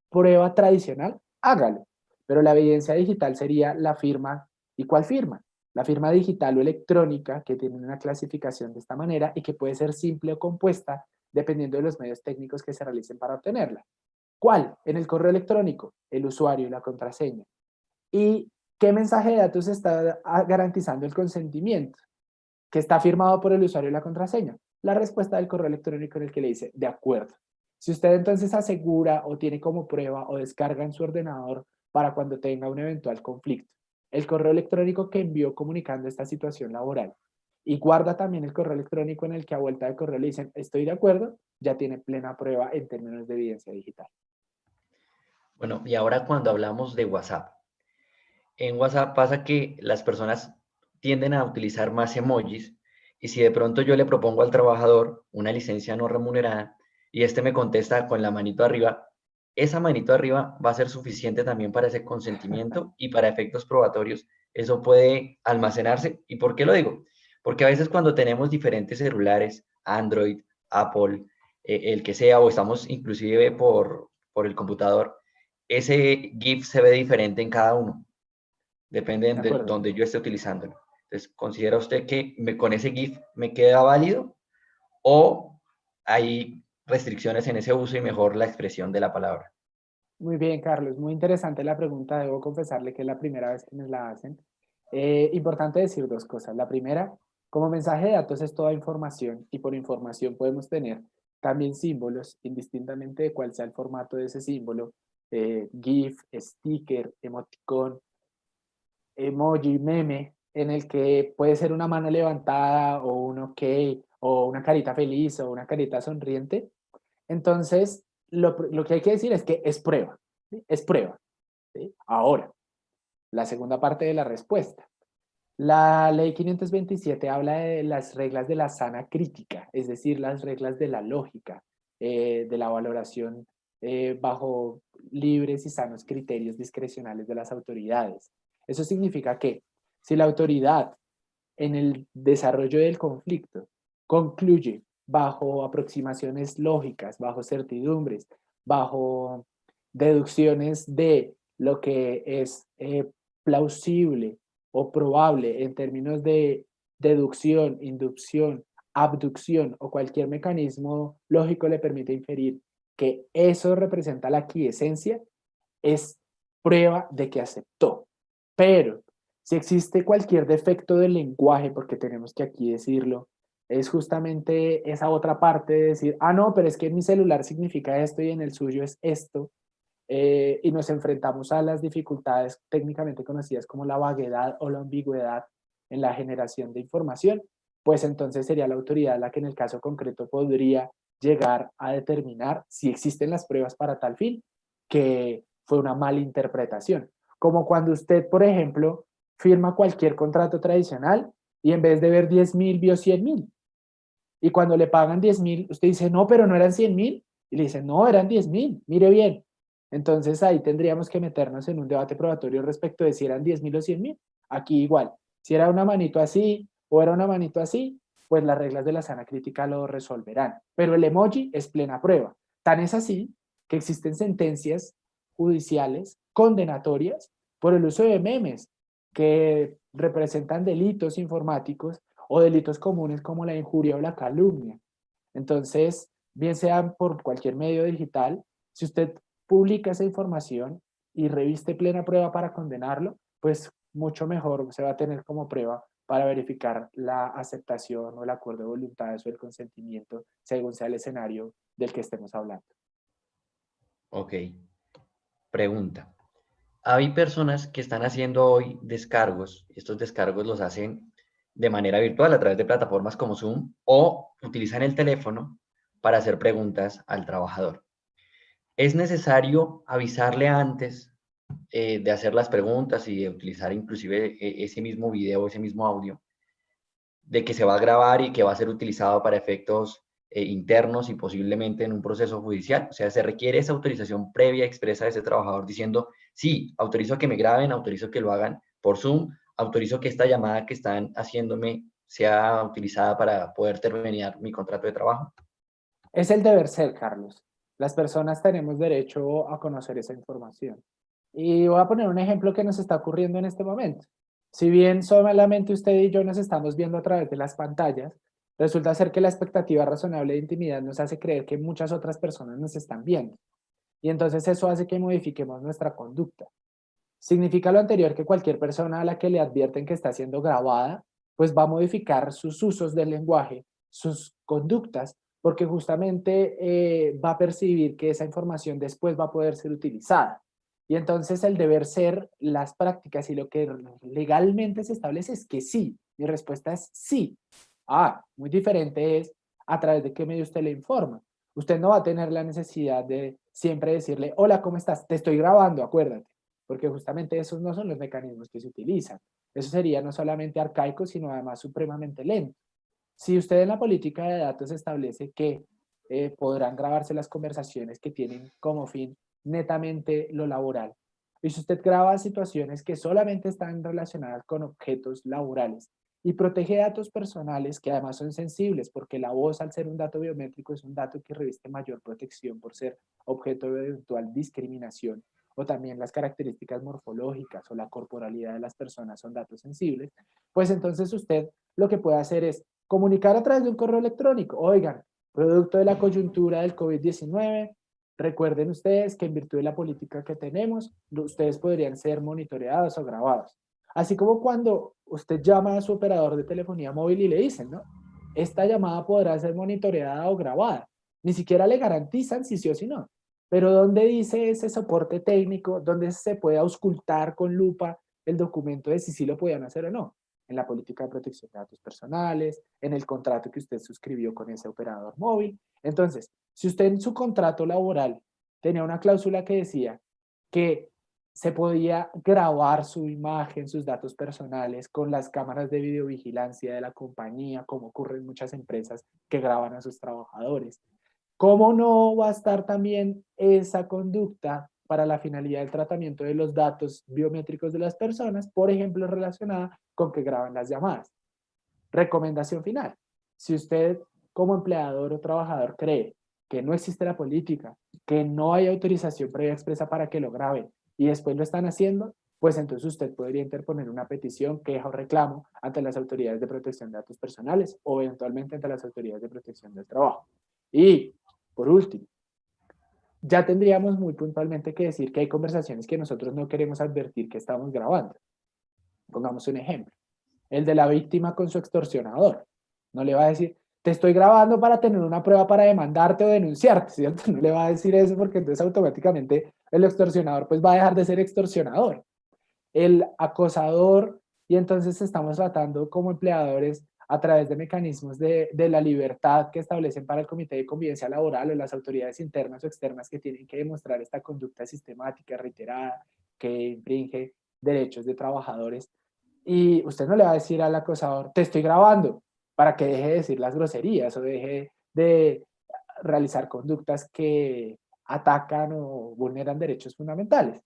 prueba tradicional, hágalo. Pero la evidencia digital sería la firma. ¿Y cuál firma? La firma digital o electrónica que tiene una clasificación de esta manera y que puede ser simple o compuesta dependiendo de los medios técnicos que se realicen para obtenerla. ¿Cuál? En el correo electrónico, el usuario y la contraseña. ¿Y qué mensaje de datos está garantizando el consentimiento? Que está firmado por el usuario y la contraseña. La respuesta del correo electrónico en el que le dice, de acuerdo. Si usted entonces asegura o tiene como prueba o descarga en su ordenador para cuando tenga un eventual conflicto, el correo electrónico que envió comunicando esta situación laboral y guarda también el correo electrónico en el que a vuelta de correo le dicen, estoy de acuerdo, ya tiene plena prueba en términos de evidencia digital. Bueno, y ahora cuando hablamos de WhatsApp, en WhatsApp pasa que las personas tienden a utilizar más emojis y si de pronto yo le propongo al trabajador una licencia no remunerada y este me contesta con la manito arriba, esa manito arriba va a ser suficiente también para ese consentimiento y para efectos probatorios. Eso puede almacenarse. ¿Y por qué lo digo? Porque a veces cuando tenemos diferentes celulares, Android, Apple, el que sea, o estamos inclusive por el computador, ese GIF se ve diferente en cada uno. Depende ¿De de acuerdo? donde yo esté utilizándolo. Entonces, ¿considera usted que con ese GIF me queda válido? ¿O hay restricciones en ese uso y mejor la expresión de la palabra. Muy bien, Carlos. Muy interesante la pregunta. Debo confesarle que es la primera vez que nos la hacen. Importante decir dos cosas. La primera, como mensaje de datos es toda información y por información podemos tener también símbolos, indistintamente de cuál sea el formato de ese símbolo, GIF, sticker, emoticón, emoji, meme, en el que puede ser una mano levantada o un ok o una carita feliz o una carita sonriente. Entonces, lo que hay que decir es que es prueba, ¿sí? Es prueba, ¿sí? Ahora, la segunda parte de la respuesta. La ley 527 habla de las reglas de la sana crítica, es decir, las reglas de la lógica, de la valoración bajo libres y sanos criterios discrecionales de las autoridades. Eso significa que si la autoridad en el desarrollo del conflicto concluye bajo aproximaciones lógicas, bajo certidumbres, bajo deducciones de lo que es plausible o probable en términos de deducción, inducción, abducción o cualquier mecanismo lógico le permite inferir que eso representa la quiesencia, es prueba de que aceptó. Pero si existe cualquier defecto del lenguaje, porque tenemos que aquí decirlo, es justamente esa otra parte de decir, ah, no, pero es que en mi celular significa esto y en el suyo es esto, y nos enfrentamos a las dificultades técnicamente conocidas como la vaguedad o la ambigüedad en la generación de información, pues entonces sería la autoridad la que en el caso concreto podría llegar a determinar si existen las pruebas para tal fin, que fue una mala interpretación. Como cuando usted, por ejemplo, firma cualquier contrato tradicional y en vez de ver 10.000 vio 100.000. Y cuando le pagan 10.000, usted dice, no, pero no eran 100.000. Y le dicen, no, eran 10.000, mire bien. Entonces ahí tendríamos que meternos en un debate probatorio respecto de si eran 10.000 o 100.000. Aquí igual, si era una manito así o era una manito así, pues las reglas de la sana crítica lo resolverán. Pero el emoji es plena prueba. Tan es así que existen sentencias judiciales condenatorias por el uso de memes que representan delitos informáticos o delitos comunes como la injuria o la calumnia. Entonces, bien sea por cualquier medio digital, si usted publica esa información y reviste plena prueba para condenarlo, pues mucho mejor se va a tener como prueba para verificar la aceptación o el acuerdo de voluntades o el consentimiento según sea el escenario del que estemos hablando. Ok, pregunta. Hay personas que están haciendo hoy descargos, estos descargos los hacen de manera virtual a través de plataformas como Zoom o utilizan el teléfono para hacer preguntas al trabajador. Es necesario avisarle antes de hacer las preguntas y de utilizar inclusive ese mismo video, ese mismo audio, de que se va a grabar y que va a ser utilizado para efectos internos y posiblemente en un proceso judicial. O sea, se requiere esa autorización previa expresa de ese trabajador diciendo, sí, autorizo que me graben, autorizo que lo hagan por Zoom, autorizo que esta llamada que están haciéndome sea utilizada para poder terminar mi contrato de trabajo. Es el deber ser, Carlos. Las personas tenemos derecho a conocer esa información. Y voy a poner un ejemplo que nos está ocurriendo en este momento. Si bien solamente usted y yo nos estamos viendo a través de las pantallas, resulta ser que la expectativa razonable de intimidad nos hace creer que muchas otras personas nos están viendo. Y entonces eso hace que modifiquemos nuestra conducta. Significa lo anterior que cualquier persona a la que le advierten que está siendo grabada, pues va a modificar sus usos del lenguaje, sus conductas, porque justamente va a percibir que esa información después va a poder ser utilizada. Y entonces el deber ser, las prácticas y lo que legalmente se establece es que sí. Mi respuesta es sí. Ah, muy diferente es a través de qué medio usted le informa. Usted no va a tener la necesidad de siempre decirle, hola, ¿cómo estás? Te estoy grabando, acuérdate, porque justamente esos no son los mecanismos que se utilizan. Eso sería no solamente arcaico, sino además supremamente lento. Si usted en la política de datos establece que podrán grabarse las conversaciones que tienen como fin netamente lo laboral, y si usted graba situaciones que solamente están relacionadas con objetos laborales y protege datos personales que además son sensibles, porque la voz al ser un dato biométrico es un dato que reviste mayor protección por ser objeto de eventual discriminación, o también las características morfológicas o la corporalidad de las personas son datos sensibles, pues entonces usted lo que puede hacer es comunicar a través de un correo electrónico. Oigan, Producto de la coyuntura del COVID-19, recuerden ustedes que en virtud de la política que tenemos, ustedes podrían ser monitoreados o grabados. Así como cuando usted llama a su operador de telefonía móvil y le dicen, ¿no? Esta llamada podrá ser monitoreada o grabada. Ni siquiera le garantizan si sí o si no. Pero ¿dónde dice ese soporte técnico? ¿Dónde se puede auscultar con lupa el documento de si sí lo podían hacer o no? En la política de protección de datos personales, en el contrato que usted suscribió con ese operador móvil. Entonces, si usted en su contrato laboral tenía una cláusula que decía que se podía grabar su imagen, sus datos personales con las cámaras de videovigilancia de la compañía, como ocurre en muchas empresas que graban a sus trabajadores, ¿cómo no va a estar también esa conducta para la finalidad del tratamiento de los datos biométricos de las personas, por ejemplo, relacionada con que graban las llamadas? Recomendación final. Si usted como empleador o trabajador cree que no existe la política, que no hay autorización previa expresa para que lo graben y después lo están haciendo, pues entonces usted podría interponer una petición, queja o reclamo ante las autoridades de protección de datos personales o eventualmente ante las autoridades de protección del trabajo. Y, por último, ya tendríamos muy puntualmente que decir que hay conversaciones que nosotros no queremos advertir que estamos grabando. Pongamos un ejemplo. El de la víctima con su extorsionador. No le va a decir, te estoy grabando para tener una prueba para demandarte o denunciarte, ¿cierto? No le va a decir eso porque entonces automáticamente el extorsionador pues va a dejar de ser extorsionador. El acosador, y entonces estamos tratando como empleadores a través de mecanismos de la libertad que establecen para el Comité de Convivencia Laboral o las autoridades internas o externas que tienen que demostrar esta conducta sistemática, reiterada, que infringe derechos de trabajadores. Y usted no le va a decir al acosador, te estoy grabando, para que deje de decir las groserías o deje de realizar conductas que atacan o vulneran derechos fundamentales.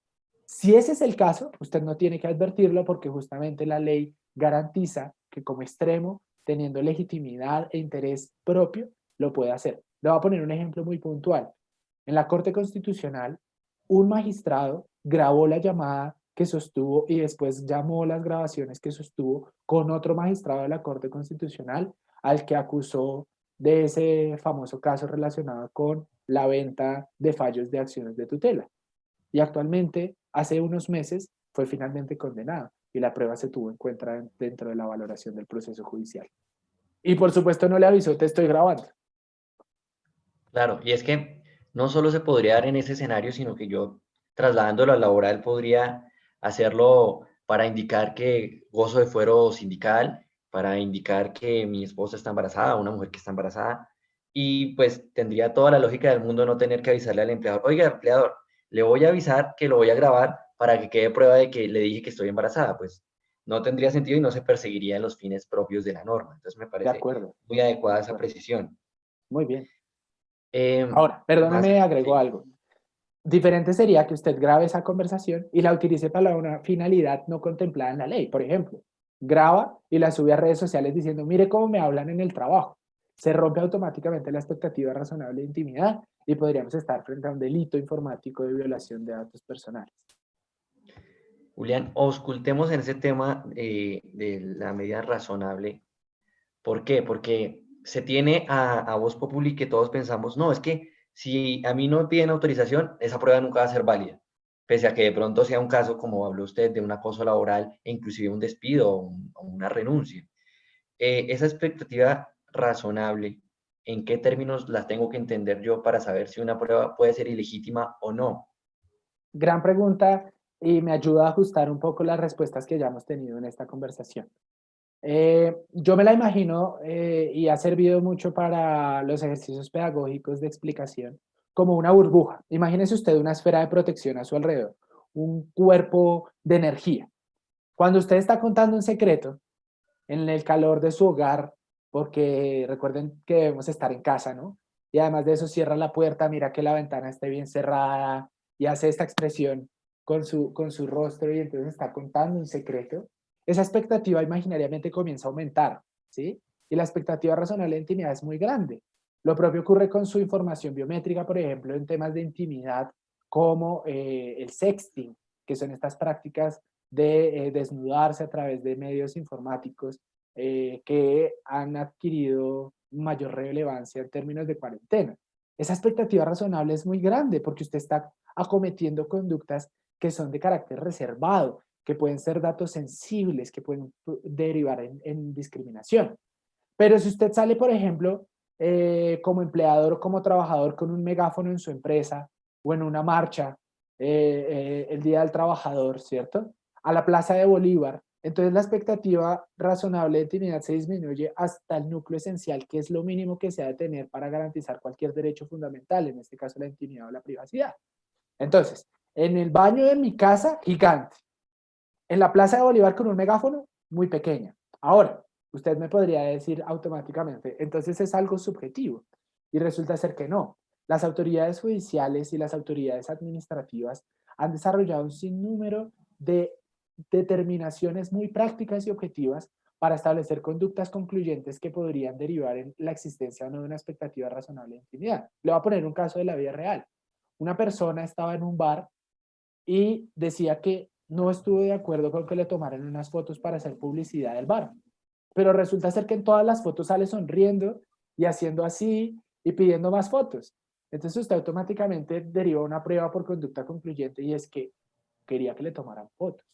Si ese es el caso, usted no tiene que advertirlo porque justamente la ley garantiza que como extremo, teniendo legitimidad e interés propio, lo puede hacer. Le voy a poner un ejemplo muy puntual. En la Corte Constitucional, un magistrado grabó la llamada que sostuvo y después llamó las grabaciones que sostuvo con otro magistrado de la Corte Constitucional al que acusó de ese famoso caso relacionado con la venta de fallos de acciones de tutela. Y actualmente, hace unos meses, fue finalmente condenado y la prueba se tuvo en cuenta dentro de la valoración del proceso judicial. Y por supuesto no le avisó, te estoy grabando. Claro, y es que no solo se podría dar en ese escenario, sino que yo, trasladándolo al laboral, podría hacerlo para indicar que gozo de fuero sindical, para indicar que mi esposa está embarazada, una mujer que está embarazada, y pues tendría toda la lógica del mundo no tener que avisarle al empleador, oiga, empleador, le voy a avisar que lo voy a grabar para que quede prueba de que le dije que estoy embarazada, pues no tendría sentido y no se perseguiría en los fines propios de la norma. Entonces me De parece acuerdo, muy de adecuada esa acuerdo. precisión. Muy bien. Em, Ahora, más, perdóname, agrego sí, algo. Diferente sería que usted grabe esa conversación y la utilice para una finalidad no contemplada en la ley. Por ejemplo, graba y la sube a redes sociales diciendo, mire cómo me hablan en el trabajo. Se rompe automáticamente la expectativa razonable de intimidad y podríamos estar frente a un delito informático de violación de datos personales. Julián, auscultemos en ese tema de la medida razonable. ¿Por qué? Porque se tiene a voz populi que todos pensamos, no, es que si a mí no me piden autorización, esa prueba nunca va a ser válida. Pese a que de pronto sea un caso, como habló usted, de un acoso laboral e inclusive un despido o una renuncia. Esa expectativa razonable, ¿en qué términos las tengo que entender yo para saber si una prueba puede ser ilegítima o no? Gran pregunta y me ayuda a ajustar un poco las respuestas que ya hemos tenido en esta conversación. Yo me la imagino y ha servido mucho para los ejercicios pedagógicos de explicación como una burbuja. Imagínese usted una esfera de protección a su alrededor, un cuerpo de energía. Cuando usted está contando un secreto en el calor de su hogar, porque recuerden que debemos estar en casa, ¿no? Y además de eso cierra la puerta, mira que la ventana esté bien cerrada y hace esta expresión con su rostro y entonces está contando un secreto. Esa expectativa imaginariamente comienza a aumentar, ¿sí? Y la expectativa razonable de intimidad es muy grande. Lo propio ocurre con su información biométrica, por ejemplo, en temas de intimidad como el sexting, que son estas prácticas de desnudarse a través de medios informáticos que han adquirido mayor relevancia en términos de cuarentena. Esa expectativa razonable es muy grande porque usted está acometiendo conductas que son de carácter reservado, que pueden ser datos sensibles, que pueden derivar en discriminación. Pero si usted sale, por ejemplo, como empleador o como trabajador con un megáfono en su empresa o en una marcha el Día del Trabajador, ¿cierto? A la Plaza de Bolívar, entonces la expectativa razonable de intimidad se disminuye hasta el núcleo esencial, que es lo mínimo que se ha de tener para garantizar cualquier derecho fundamental, en este caso la intimidad o la privacidad. Entonces, en el baño de mi casa, gigante. En la Plaza de Bolívar con un megáfono, muy pequeña. Ahora, usted me podría decir automáticamente, entonces es algo subjetivo. Y resulta ser que no. Las autoridades judiciales y las autoridades administrativas han desarrollado un sinnúmero de determinaciones muy prácticas y objetivas para establecer conductas concluyentes que podrían derivar en la existencia o no de una expectativa razonable de intimidad. Le voy a poner un caso de la vida real. Una persona estaba en un bar y decía que no estuvo de acuerdo con que le tomaran unas fotos para hacer publicidad del bar. Pero resulta ser que en todas las fotos sale sonriendo y haciendo así y pidiendo más fotos. Entonces usted automáticamente deriva una prueba por conducta concluyente y es que quería que le tomaran fotos.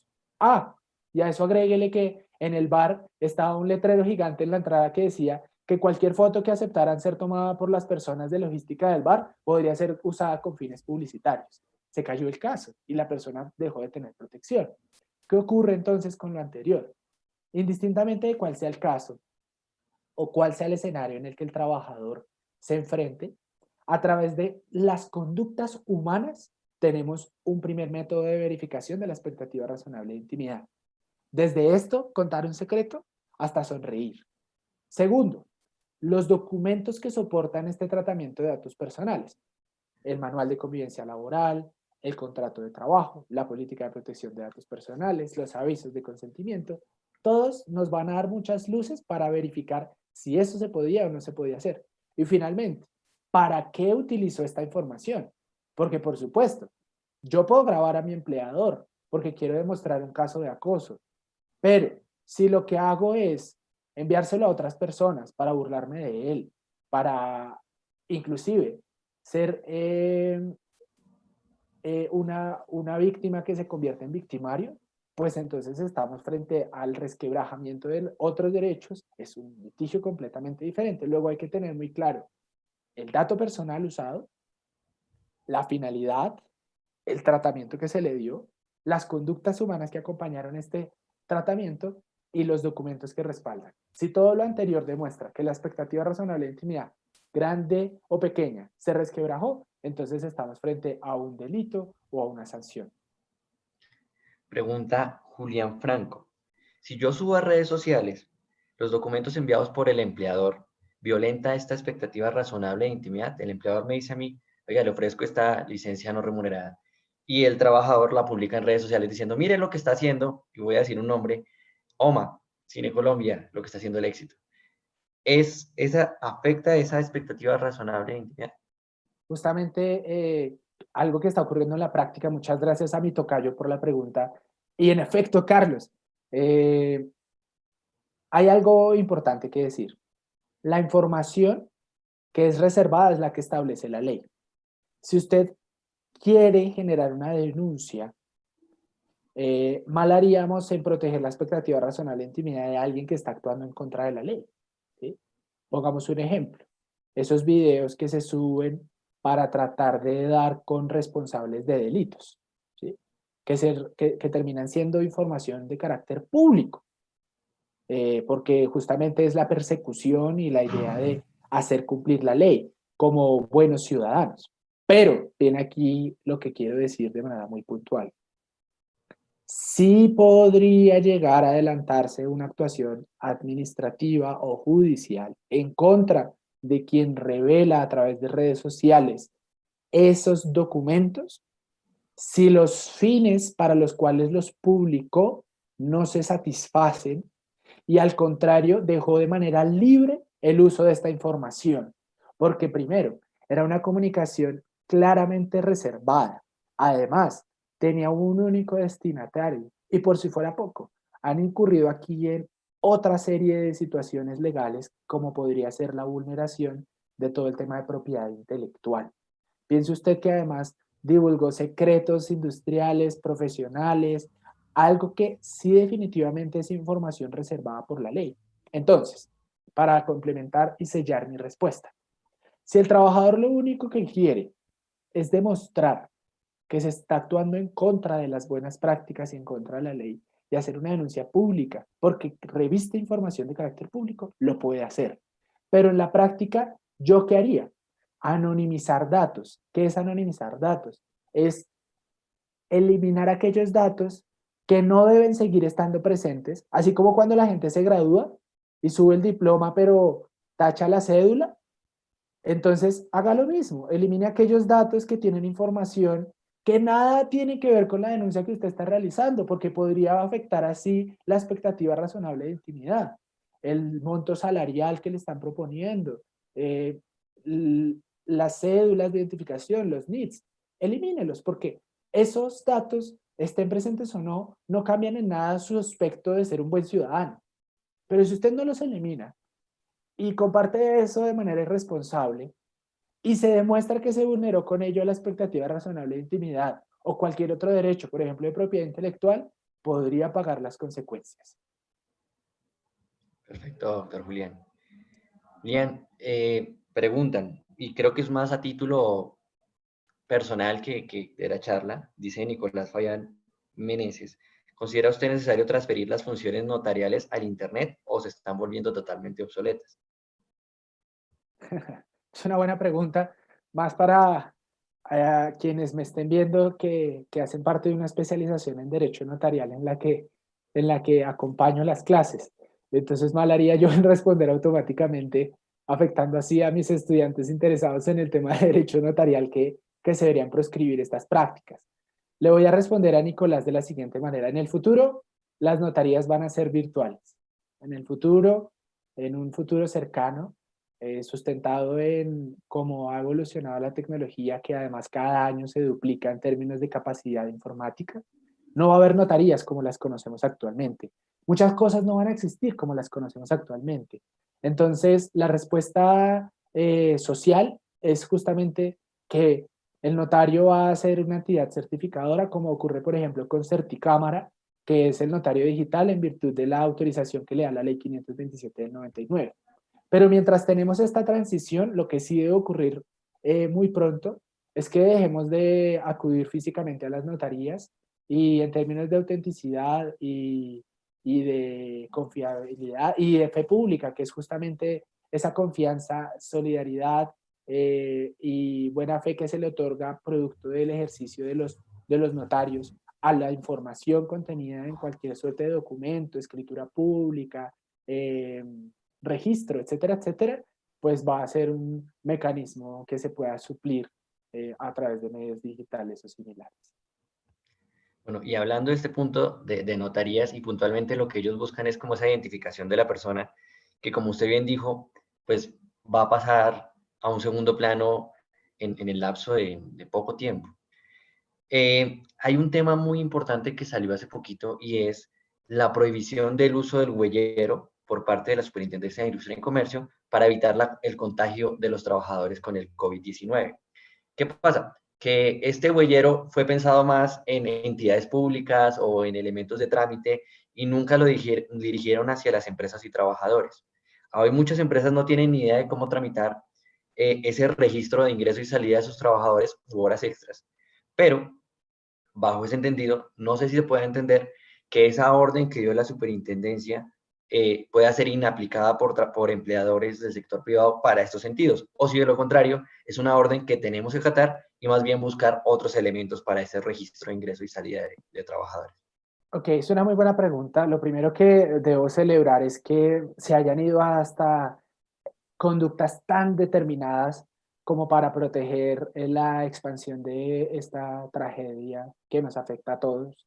Ah, y a eso agréguele que en el bar estaba un letrero gigante en la entrada que decía que cualquier foto que aceptaran ser tomada por las personas de logística del bar podría ser usada con fines publicitarios. Se cayó el caso y la persona dejó de tener protección. ¿Qué ocurre entonces con lo anterior? Indistintamente de cuál sea el caso o cuál sea el escenario en el que el trabajador se enfrente, a través de las conductas humanas tenemos un primer método de verificación de la expectativa razonable de intimidad. Desde esto, contar un secreto, hasta sonreír. Segundo, los documentos que soportan este tratamiento de datos personales. El manual de convivencia laboral, el contrato de trabajo, la política de protección de datos personales, los avisos de consentimiento, todos nos van a dar muchas luces para verificar si eso se podía o no se podía hacer. Y finalmente, ¿para qué utilizó esta información? Porque por supuesto, yo puedo grabar a mi empleador porque quiero demostrar un caso de acoso, pero si lo que hago es enviárselo a otras personas para burlarme de él, para inclusive ser una víctima que se convierte en victimario, pues entonces estamos frente al resquebrajamiento de otros derechos, es un litigio completamente diferente. Luego hay que tener muy claro el dato personal usado, la finalidad, el tratamiento que se le dio, las conductas humanas que acompañaron este tratamiento y los documentos que respaldan. Si todo lo anterior demuestra que la expectativa razonable de intimidad, grande o pequeña, se resquebrajó, entonces estamos frente a un delito o a una sanción. Pregunta Julián Franco. Si yo subo a redes sociales los documentos enviados por el empleador, ¿violenta esta expectativa razonable de intimidad? El empleador me dice a mí, oiga, le ofrezco esta licencia no remunerada. Y el trabajador la publica en redes sociales diciendo, mire lo que está haciendo, y voy a decir un nombre, OMA, Cine Colombia, lo que está haciendo el éxito. ¿Afecta esa expectativa razonable de intimidad? Justamente algo que está ocurriendo en la práctica, muchas gracias a mi tocayo por la pregunta. Y en efecto, Carlos, hay algo importante que decir. La información que es reservada es la que establece la ley. Si usted quiere generar una denuncia, mal haríamos en proteger la expectativa razonable de intimidad de alguien que está actuando en contra de la ley. ¿Sí? Pongamos un ejemplo. Esos videos que se suben para tratar de dar con responsables de delitos, ¿sí? que terminan siendo información de carácter público, porque justamente es la persecución y la idea de hacer cumplir la ley como buenos ciudadanos. Pero viene aquí lo que quiero decir de manera muy puntual. Sí podría llegar a adelantarse una actuación administrativa o judicial en contra de quien revela a través de redes sociales esos documentos si los fines para los cuales los publicó no se satisfacen y al contrario dejó de manera libre el uso de esta información. Porque primero, era una comunicación claramente reservada. Además, tenía un único destinatario. Y por si fuera poco, han incurrido aquí en otra serie de situaciones legales, como podría ser la vulneración de todo el tema de propiedad intelectual. Piense usted que además divulgó secretos industriales, profesionales, algo que sí definitivamente es información reservada por la ley. Entonces, para complementar y sellar mi respuesta, si el trabajador lo único que quiere es demostrar que se está actuando en contra de las buenas prácticas y en contra de la ley y hacer una denuncia pública porque reviste información de carácter público, lo puede hacer. Pero en la práctica, ¿yo qué haría? Anonimizar datos. ¿Qué es anonimizar datos? Es eliminar aquellos datos que no deben seguir estando presentes, así como cuando la gente se gradúa y sube el diploma pero tacha la cédula. Entonces, haga lo mismo, elimine aquellos datos que tienen información que nada tiene que ver con la denuncia que usted está realizando, porque podría afectar así la expectativa razonable de intimidad, el monto salarial que le están proponiendo, eh, las cédulas de identificación, los NIDs, elimínelos, porque esos datos, estén presentes o no, no cambian en nada su aspecto de ser un buen ciudadano. Pero si usted no los elimina y comparte eso de manera irresponsable, y se demuestra que se vulneró con ello la expectativa razonable de intimidad o cualquier otro derecho, por ejemplo, de propiedad intelectual, podría pagar las consecuencias. Perfecto, doctor Julián. Julián, preguntan, y creo que es más a título personal que de la charla, dice Nicolás Fabián Meneses. ¿Considera usted necesario transferir las funciones notariales al Internet o se están volviendo totalmente obsoletas? Es una buena pregunta, más para quienes me estén viendo que hacen parte de una especialización en Derecho Notarial en la que acompaño las clases. Entonces, mal haría yo en responder automáticamente, afectando así a mis estudiantes interesados en el tema de Derecho Notarial que se deberían proscribir estas prácticas. Le voy a responder a Nicolás de la siguiente manera. En el futuro, las notarías van a ser virtuales. En el futuro, en un futuro cercano, sustentado en cómo ha evolucionado la tecnología, que además cada año se duplica en términos de capacidad informática, no va a haber notarías como las conocemos actualmente. Muchas cosas no van a existir como las conocemos actualmente. Entonces, la respuesta social es justamente que el notario va a ser una entidad certificadora, como ocurre, por ejemplo, con Certicámara, que es el notario digital en virtud de la autorización que le da la ley 527 del 99. Pero mientras tenemos esta transición, lo que sí debe ocurrir muy pronto es que dejemos de acudir físicamente a las notarías y en términos de autenticidad y de confiabilidad y de fe pública, que es justamente esa confianza, solidaridad y buena fe que se le otorga producto del ejercicio de los notarios a la información contenida en cualquier suerte de documento, escritura pública, registro, etcétera, etcétera, pues va a ser un mecanismo que se pueda suplir a través de medios digitales o similares. Bueno, y hablando de este punto de notarías y puntualmente lo que ellos buscan es como esa identificación de la persona, que como usted bien dijo, pues va a pasar a un segundo plano en el lapso de poco tiempo. Hay un tema muy importante que salió hace poquito y es la prohibición del uso del huellero por parte de la Superintendencia de Industria y Comercio para evitar el contagio de los trabajadores con el COVID-19. ¿Qué pasa? Que este huellero fue pensado más en entidades públicas o en elementos de trámite y nunca lo dirigieron hacia las empresas y trabajadores. Hoy muchas empresas no tienen ni idea de cómo tramitar ese registro de ingreso y salida de sus trabajadores u horas extras. Pero bajo ese entendido, no sé si se puede entender que esa orden que dio la superintendencia pueda ser inaplicada por empleadores del sector privado para estos sentidos, o si de lo contrario, es una orden que tenemos que acatar y más bien buscar otros elementos para ese registro de ingreso y salida de trabajadores. Ok, es una muy buena pregunta. Lo primero que debo celebrar es que se hayan ido hasta conductas tan determinadas como para proteger la expansión de esta tragedia que nos afecta a todos.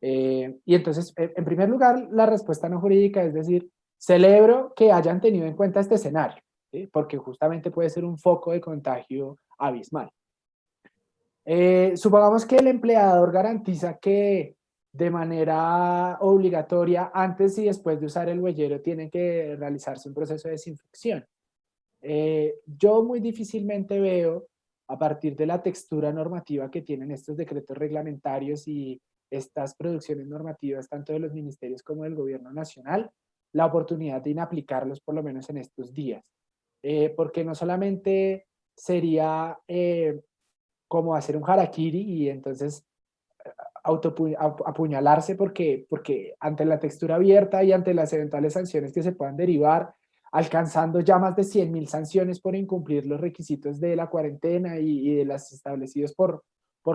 Y entonces, en primer lugar, la respuesta no jurídica es decir, celebro que hayan tenido en cuenta este escenario, ¿sí? Porque justamente puede ser un foco de contagio abismal. Supongamos que el empleador garantiza que de manera obligatoria, antes y después de usar el huellero, tiene que realizarse un proceso de desinfección. Yo muy difícilmente veo, a partir de la textura normativa que tienen estos decretos reglamentarios y estas producciones normativas, tanto de los ministerios como del gobierno nacional, la oportunidad de inaplicarlos por lo menos en estos días. Porque no solamente sería como hacer un harakiri y entonces apuñalarse porque ante la textura abierta y ante las eventuales sanciones que se puedan derivar, alcanzando ya más de 100.000 sanciones por incumplir los requisitos de la cuarentena y de las establecidos por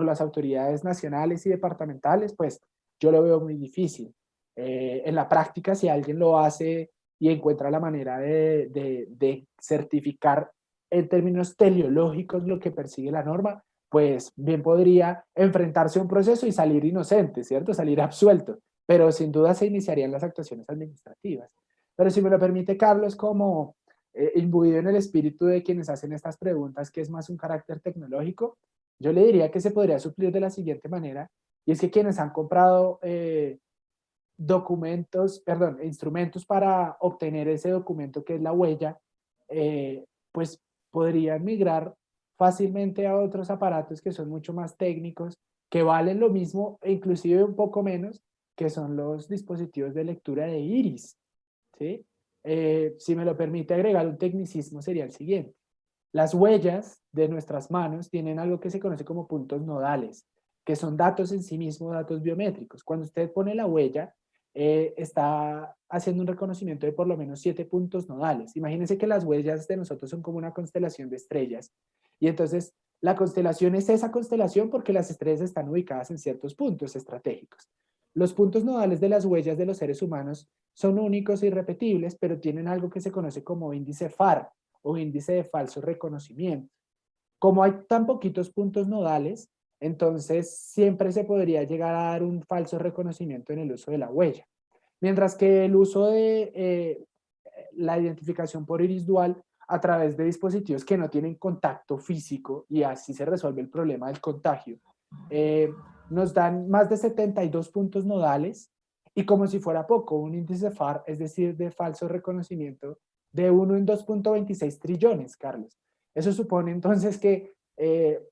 las autoridades nacionales y departamentales, pues yo lo veo muy difícil. En la práctica, si alguien lo hace y encuentra la manera de certificar en términos teleológicos lo que persigue la norma, pues bien podría enfrentarse a un proceso y salir inocente, ¿cierto? Salir absuelto, pero sin duda se iniciarían las actuaciones administrativas. Pero si me lo permite, Carlos, como imbuido en el espíritu de quienes hacen estas preguntas, que es más un carácter tecnológico, yo le diría que se podría suplir de la siguiente manera, y es que quienes han comprado instrumentos para obtener ese documento que es la huella, pues podrían migrar fácilmente a otros aparatos que son mucho más técnicos, que valen lo mismo e inclusive un poco menos, que son los dispositivos de lectura de iris, ¿sí? Si me lo permite agregar un tecnicismo sería el siguiente. Las huellas de nuestras manos tienen algo que se conoce como puntos nodales, que son datos en sí mismos, datos biométricos. Cuando usted pone la huella, está haciendo un reconocimiento de por lo menos 7 puntos nodales. Imagínense que las huellas de nosotros son como una constelación de estrellas. Y entonces la constelación es esa constelación porque las estrellas están ubicadas en ciertos puntos estratégicos. Los puntos nodales de las huellas de los seres humanos son únicos e irrepetibles, pero tienen algo que se conoce como índice FAR o índice de falso reconocimiento. Como hay tan poquitos puntos nodales, entonces siempre se podría llegar a dar un falso reconocimiento en el uso de la huella. Mientras que el uso de la identificación por iris dual a través de dispositivos que no tienen contacto físico, y así se resuelve el problema del contagio, nos dan más de 72 puntos nodales y, como si fuera poco, un índice FAR, es decir, de falso reconocimiento, de 1 en 2.26 trillones, Carlos. Eso supone entonces que,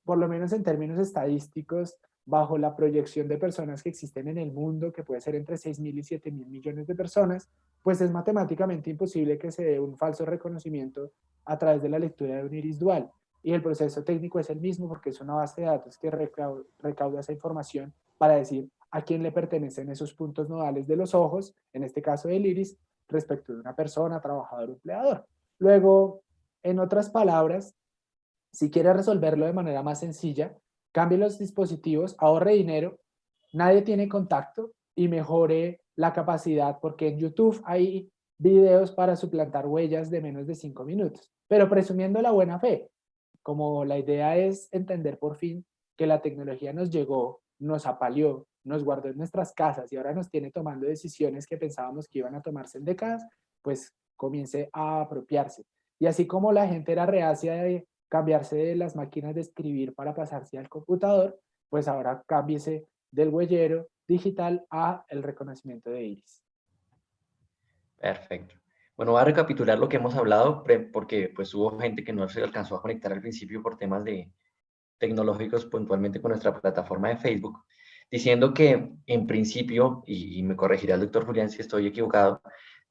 por lo menos en términos estadísticos, bajo la proyección de personas que existen en el mundo, que puede ser entre 6.000 y 7.000 millones de personas, pues es matemáticamente imposible que se dé un falso reconocimiento a través de la lectura de un iris dual. Y el proceso técnico es el mismo porque es una base de datos que recauda esa información para decir a quién le pertenecen esos puntos nodales de los ojos, en este caso del iris, respecto de una persona, trabajador o empleador. Luego, en otras palabras, si quiere resolverlo de manera más sencilla, cambie los dispositivos, ahorre dinero, nadie tiene contacto y mejore la capacidad, porque en YouTube hay videos para suplantar huellas de menos de 5 minutos, pero presumiendo la buena fe, como la idea es entender por fin que la tecnología nos llegó, nos apaleó, nos guardó en nuestras casas y ahora nos tiene tomando decisiones que pensábamos que iban a tomarse en décadas, pues comience a apropiarse. Y así como la gente era reacia de cambiarse de las máquinas de escribir para pasarse al computador, pues ahora cámbiese del huellero digital a el reconocimiento de iris. Perfecto. Bueno, voy a recapitular lo que hemos hablado porque pues hubo gente que no se alcanzó a conectar al principio por temas tecnológicos puntualmente con nuestra plataforma de Facebook, diciendo que en principio, y me corregirá el doctor Julián si estoy equivocado,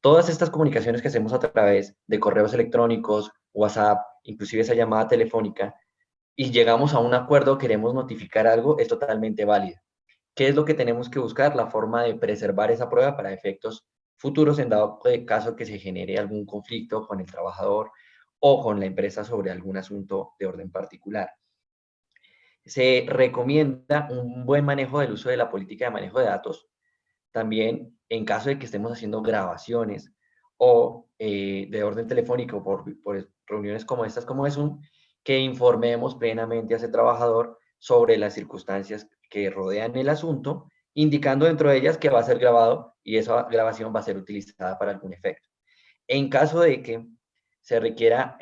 todas estas comunicaciones que hacemos a través de correos electrónicos, WhatsApp, inclusive esa llamada telefónica, y llegamos a un acuerdo, queremos notificar algo, es totalmente válida. ¿Qué es lo que tenemos que buscar? La forma de preservar esa prueba para efectos futuros en dado caso que se genere algún conflicto con el trabajador o con la empresa sobre algún asunto de orden particular. Se recomienda un buen manejo del uso de la política de manejo de datos, también en caso de que estemos haciendo grabaciones o de orden telefónico por reuniones como estas, como es un, que informemos plenamente a ese trabajador sobre las circunstancias que rodean el asunto, indicando dentro de ellas que va a ser grabado y esa grabación va a ser utilizada para algún efecto. En caso de que se requiera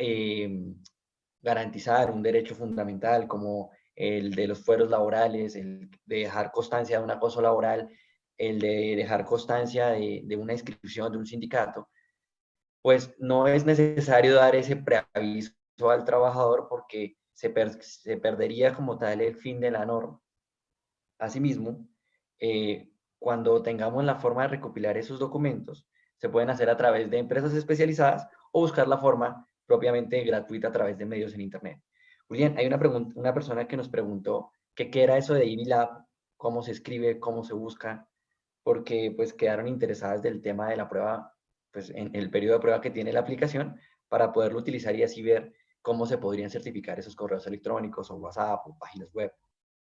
garantizar un derecho fundamental como el de los fueros laborales, el de dejar constancia de un acoso laboral, el de dejar constancia de una inscripción de un sindicato, pues no es necesario dar ese preaviso al trabajador porque se perdería como tal el fin de la norma. Asimismo, cuando tengamos la forma de recopilar esos documentos, se pueden hacer a través de empresas especializadas o buscar la forma propiamente gratuita a través de medios en Internet. Julián, hay una persona que nos preguntó que qué era eso de IBILAB, cómo se escribe, cómo se busca, porque pues quedaron interesadas del tema de la prueba, pues en el periodo de prueba que tiene la aplicación, para poderlo utilizar y así ver cómo se podrían certificar esos correos electrónicos o WhatsApp o páginas web.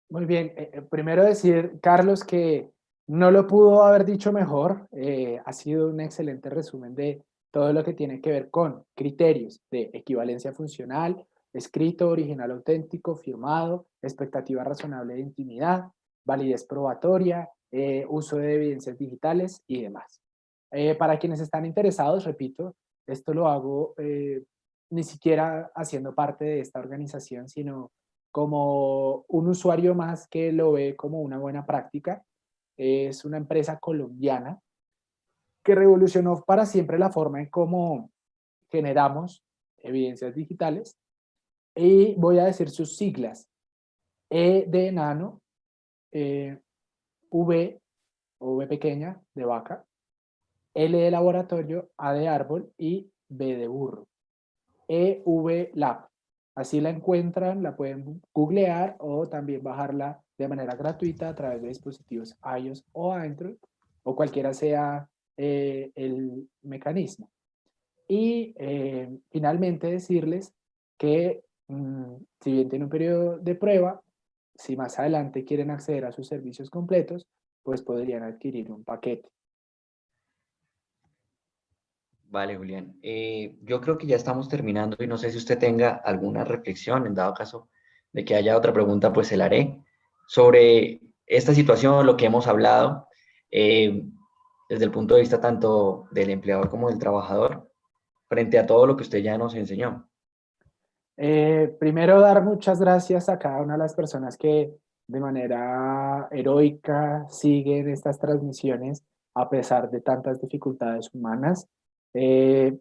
Muy bien, primero decir, Carlos, que no lo pudo haber dicho mejor. Ha sido un excelente resumen de todo lo que tiene que ver con criterios de equivalencia funcional, escrito, original auténtico, firmado, expectativa razonable de intimidad, validez probatoria, uso de evidencias digitales y demás. Para quienes están interesados, repito, esto lo hago ni siquiera haciendo parte de esta organización, sino como un usuario más que lo ve como una buena práctica. Es una empresa colombiana que revolucionó para siempre la forma en cómo generamos evidencias digitales. Y voy a decir sus siglas: E de enano, V o V pequeña de vaca, L de laboratorio, A de árbol y B de burro. EV Lab. Así la encuentran, la pueden googlear o también bajarla de manera gratuita a través de dispositivos iOS o Android, o cualquiera sea el mecanismo. Y finalmente decirles que si bien tiene un periodo de prueba, si más adelante quieren acceder a sus servicios completos, pues podrían adquirir un paquete. Vale, Julián. Yo creo que ya estamos terminando y no sé si usted tenga alguna reflexión, en dado caso de que haya otra pregunta, pues se la haré, sobre esta situación, lo que hemos hablado, eh, desde el punto de vista tanto del empleador como del trabajador, frente a todo lo que usted ya nos enseñó. Primero, dar muchas gracias a cada una de las personas que de manera heroica siguen estas transmisiones a pesar de tantas dificultades humanas. Eh,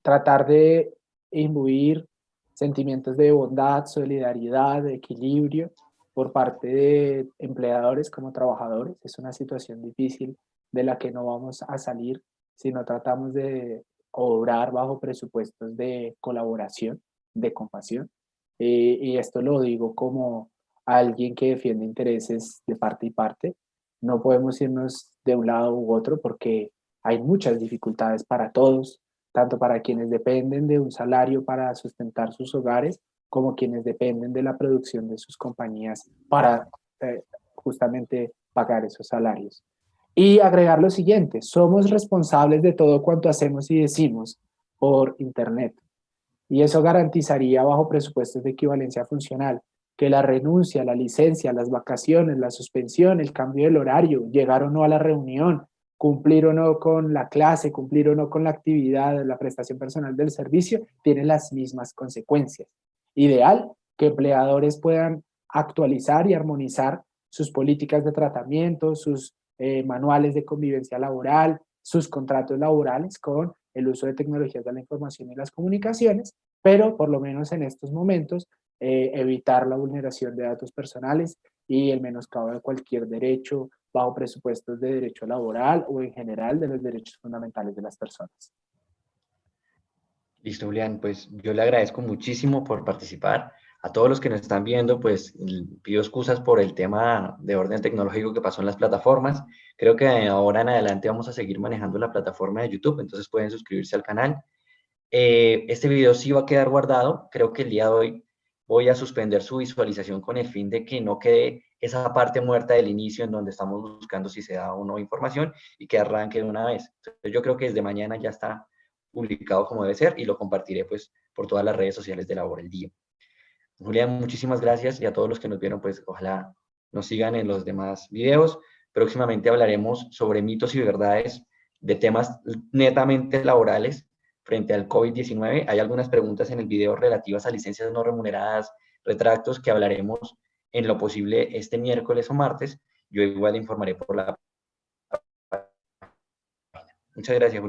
Tratar de imbuir sentimientos de bondad, solidaridad, equilibrio por parte de empleadores como trabajadores. Es una situación difícil de la que no vamos a salir si no tratamos de obrar bajo presupuestos de colaboración, de compasión. Y esto lo digo como alguien que defiende intereses de parte y parte. No podemos irnos de un lado u otro porque hay muchas dificultades para todos, tanto para quienes dependen de un salario para sustentar sus hogares, como quienes dependen de la producción de sus compañías para justamente pagar esos salarios. Y agregar lo siguiente: somos responsables de todo cuanto hacemos y decimos por Internet. Y eso garantizaría, bajo presupuestos de equivalencia funcional, que la renuncia, la licencia, las vacaciones, la suspensión, el cambio del horario, llegar o no a la reunión, cumplir o no con la clase, cumplir o no con la actividad, la prestación personal del servicio, tiene las mismas consecuencias. Ideal que empleadores puedan actualizar y armonizar sus políticas de tratamiento, sus manuales de convivencia laboral, sus contratos laborales con el uso de tecnologías de la información y las comunicaciones, pero por lo menos en estos momentos evitar la vulneración de datos personales y el menoscabo de cualquier derecho bajo presupuestos de derecho laboral o en general de los derechos fundamentales de las personas. Listo, Julián, pues yo le agradezco muchísimo por participar. A todos los que nos están viendo, pues pido excusas por el tema de orden tecnológico que pasó en las plataformas. Creo que ahora en adelante vamos a seguir manejando la plataforma de YouTube, entonces pueden suscribirse al canal. Este video sí va a quedar guardado. Creo que el día de hoy voy a suspender su visualización con el fin de que no quede esa parte muerta del inicio en donde estamos buscando si se da o no información y que arranque de una vez. Entonces, yo creo que desde mañana ya está publicado como debe ser y lo compartiré pues por todas las redes sociales de Labor el Día. Julián, muchísimas gracias y a todos los que nos vieron, pues ojalá nos sigan en los demás videos. Próximamente hablaremos sobre mitos y verdades de temas netamente laborales frente al COVID-19. Hay algunas preguntas en el video relativas a licencias no remuneradas, retractos, que hablaremos en lo posible este miércoles o martes. Yo igual informaré por la Muchas gracias, Julián.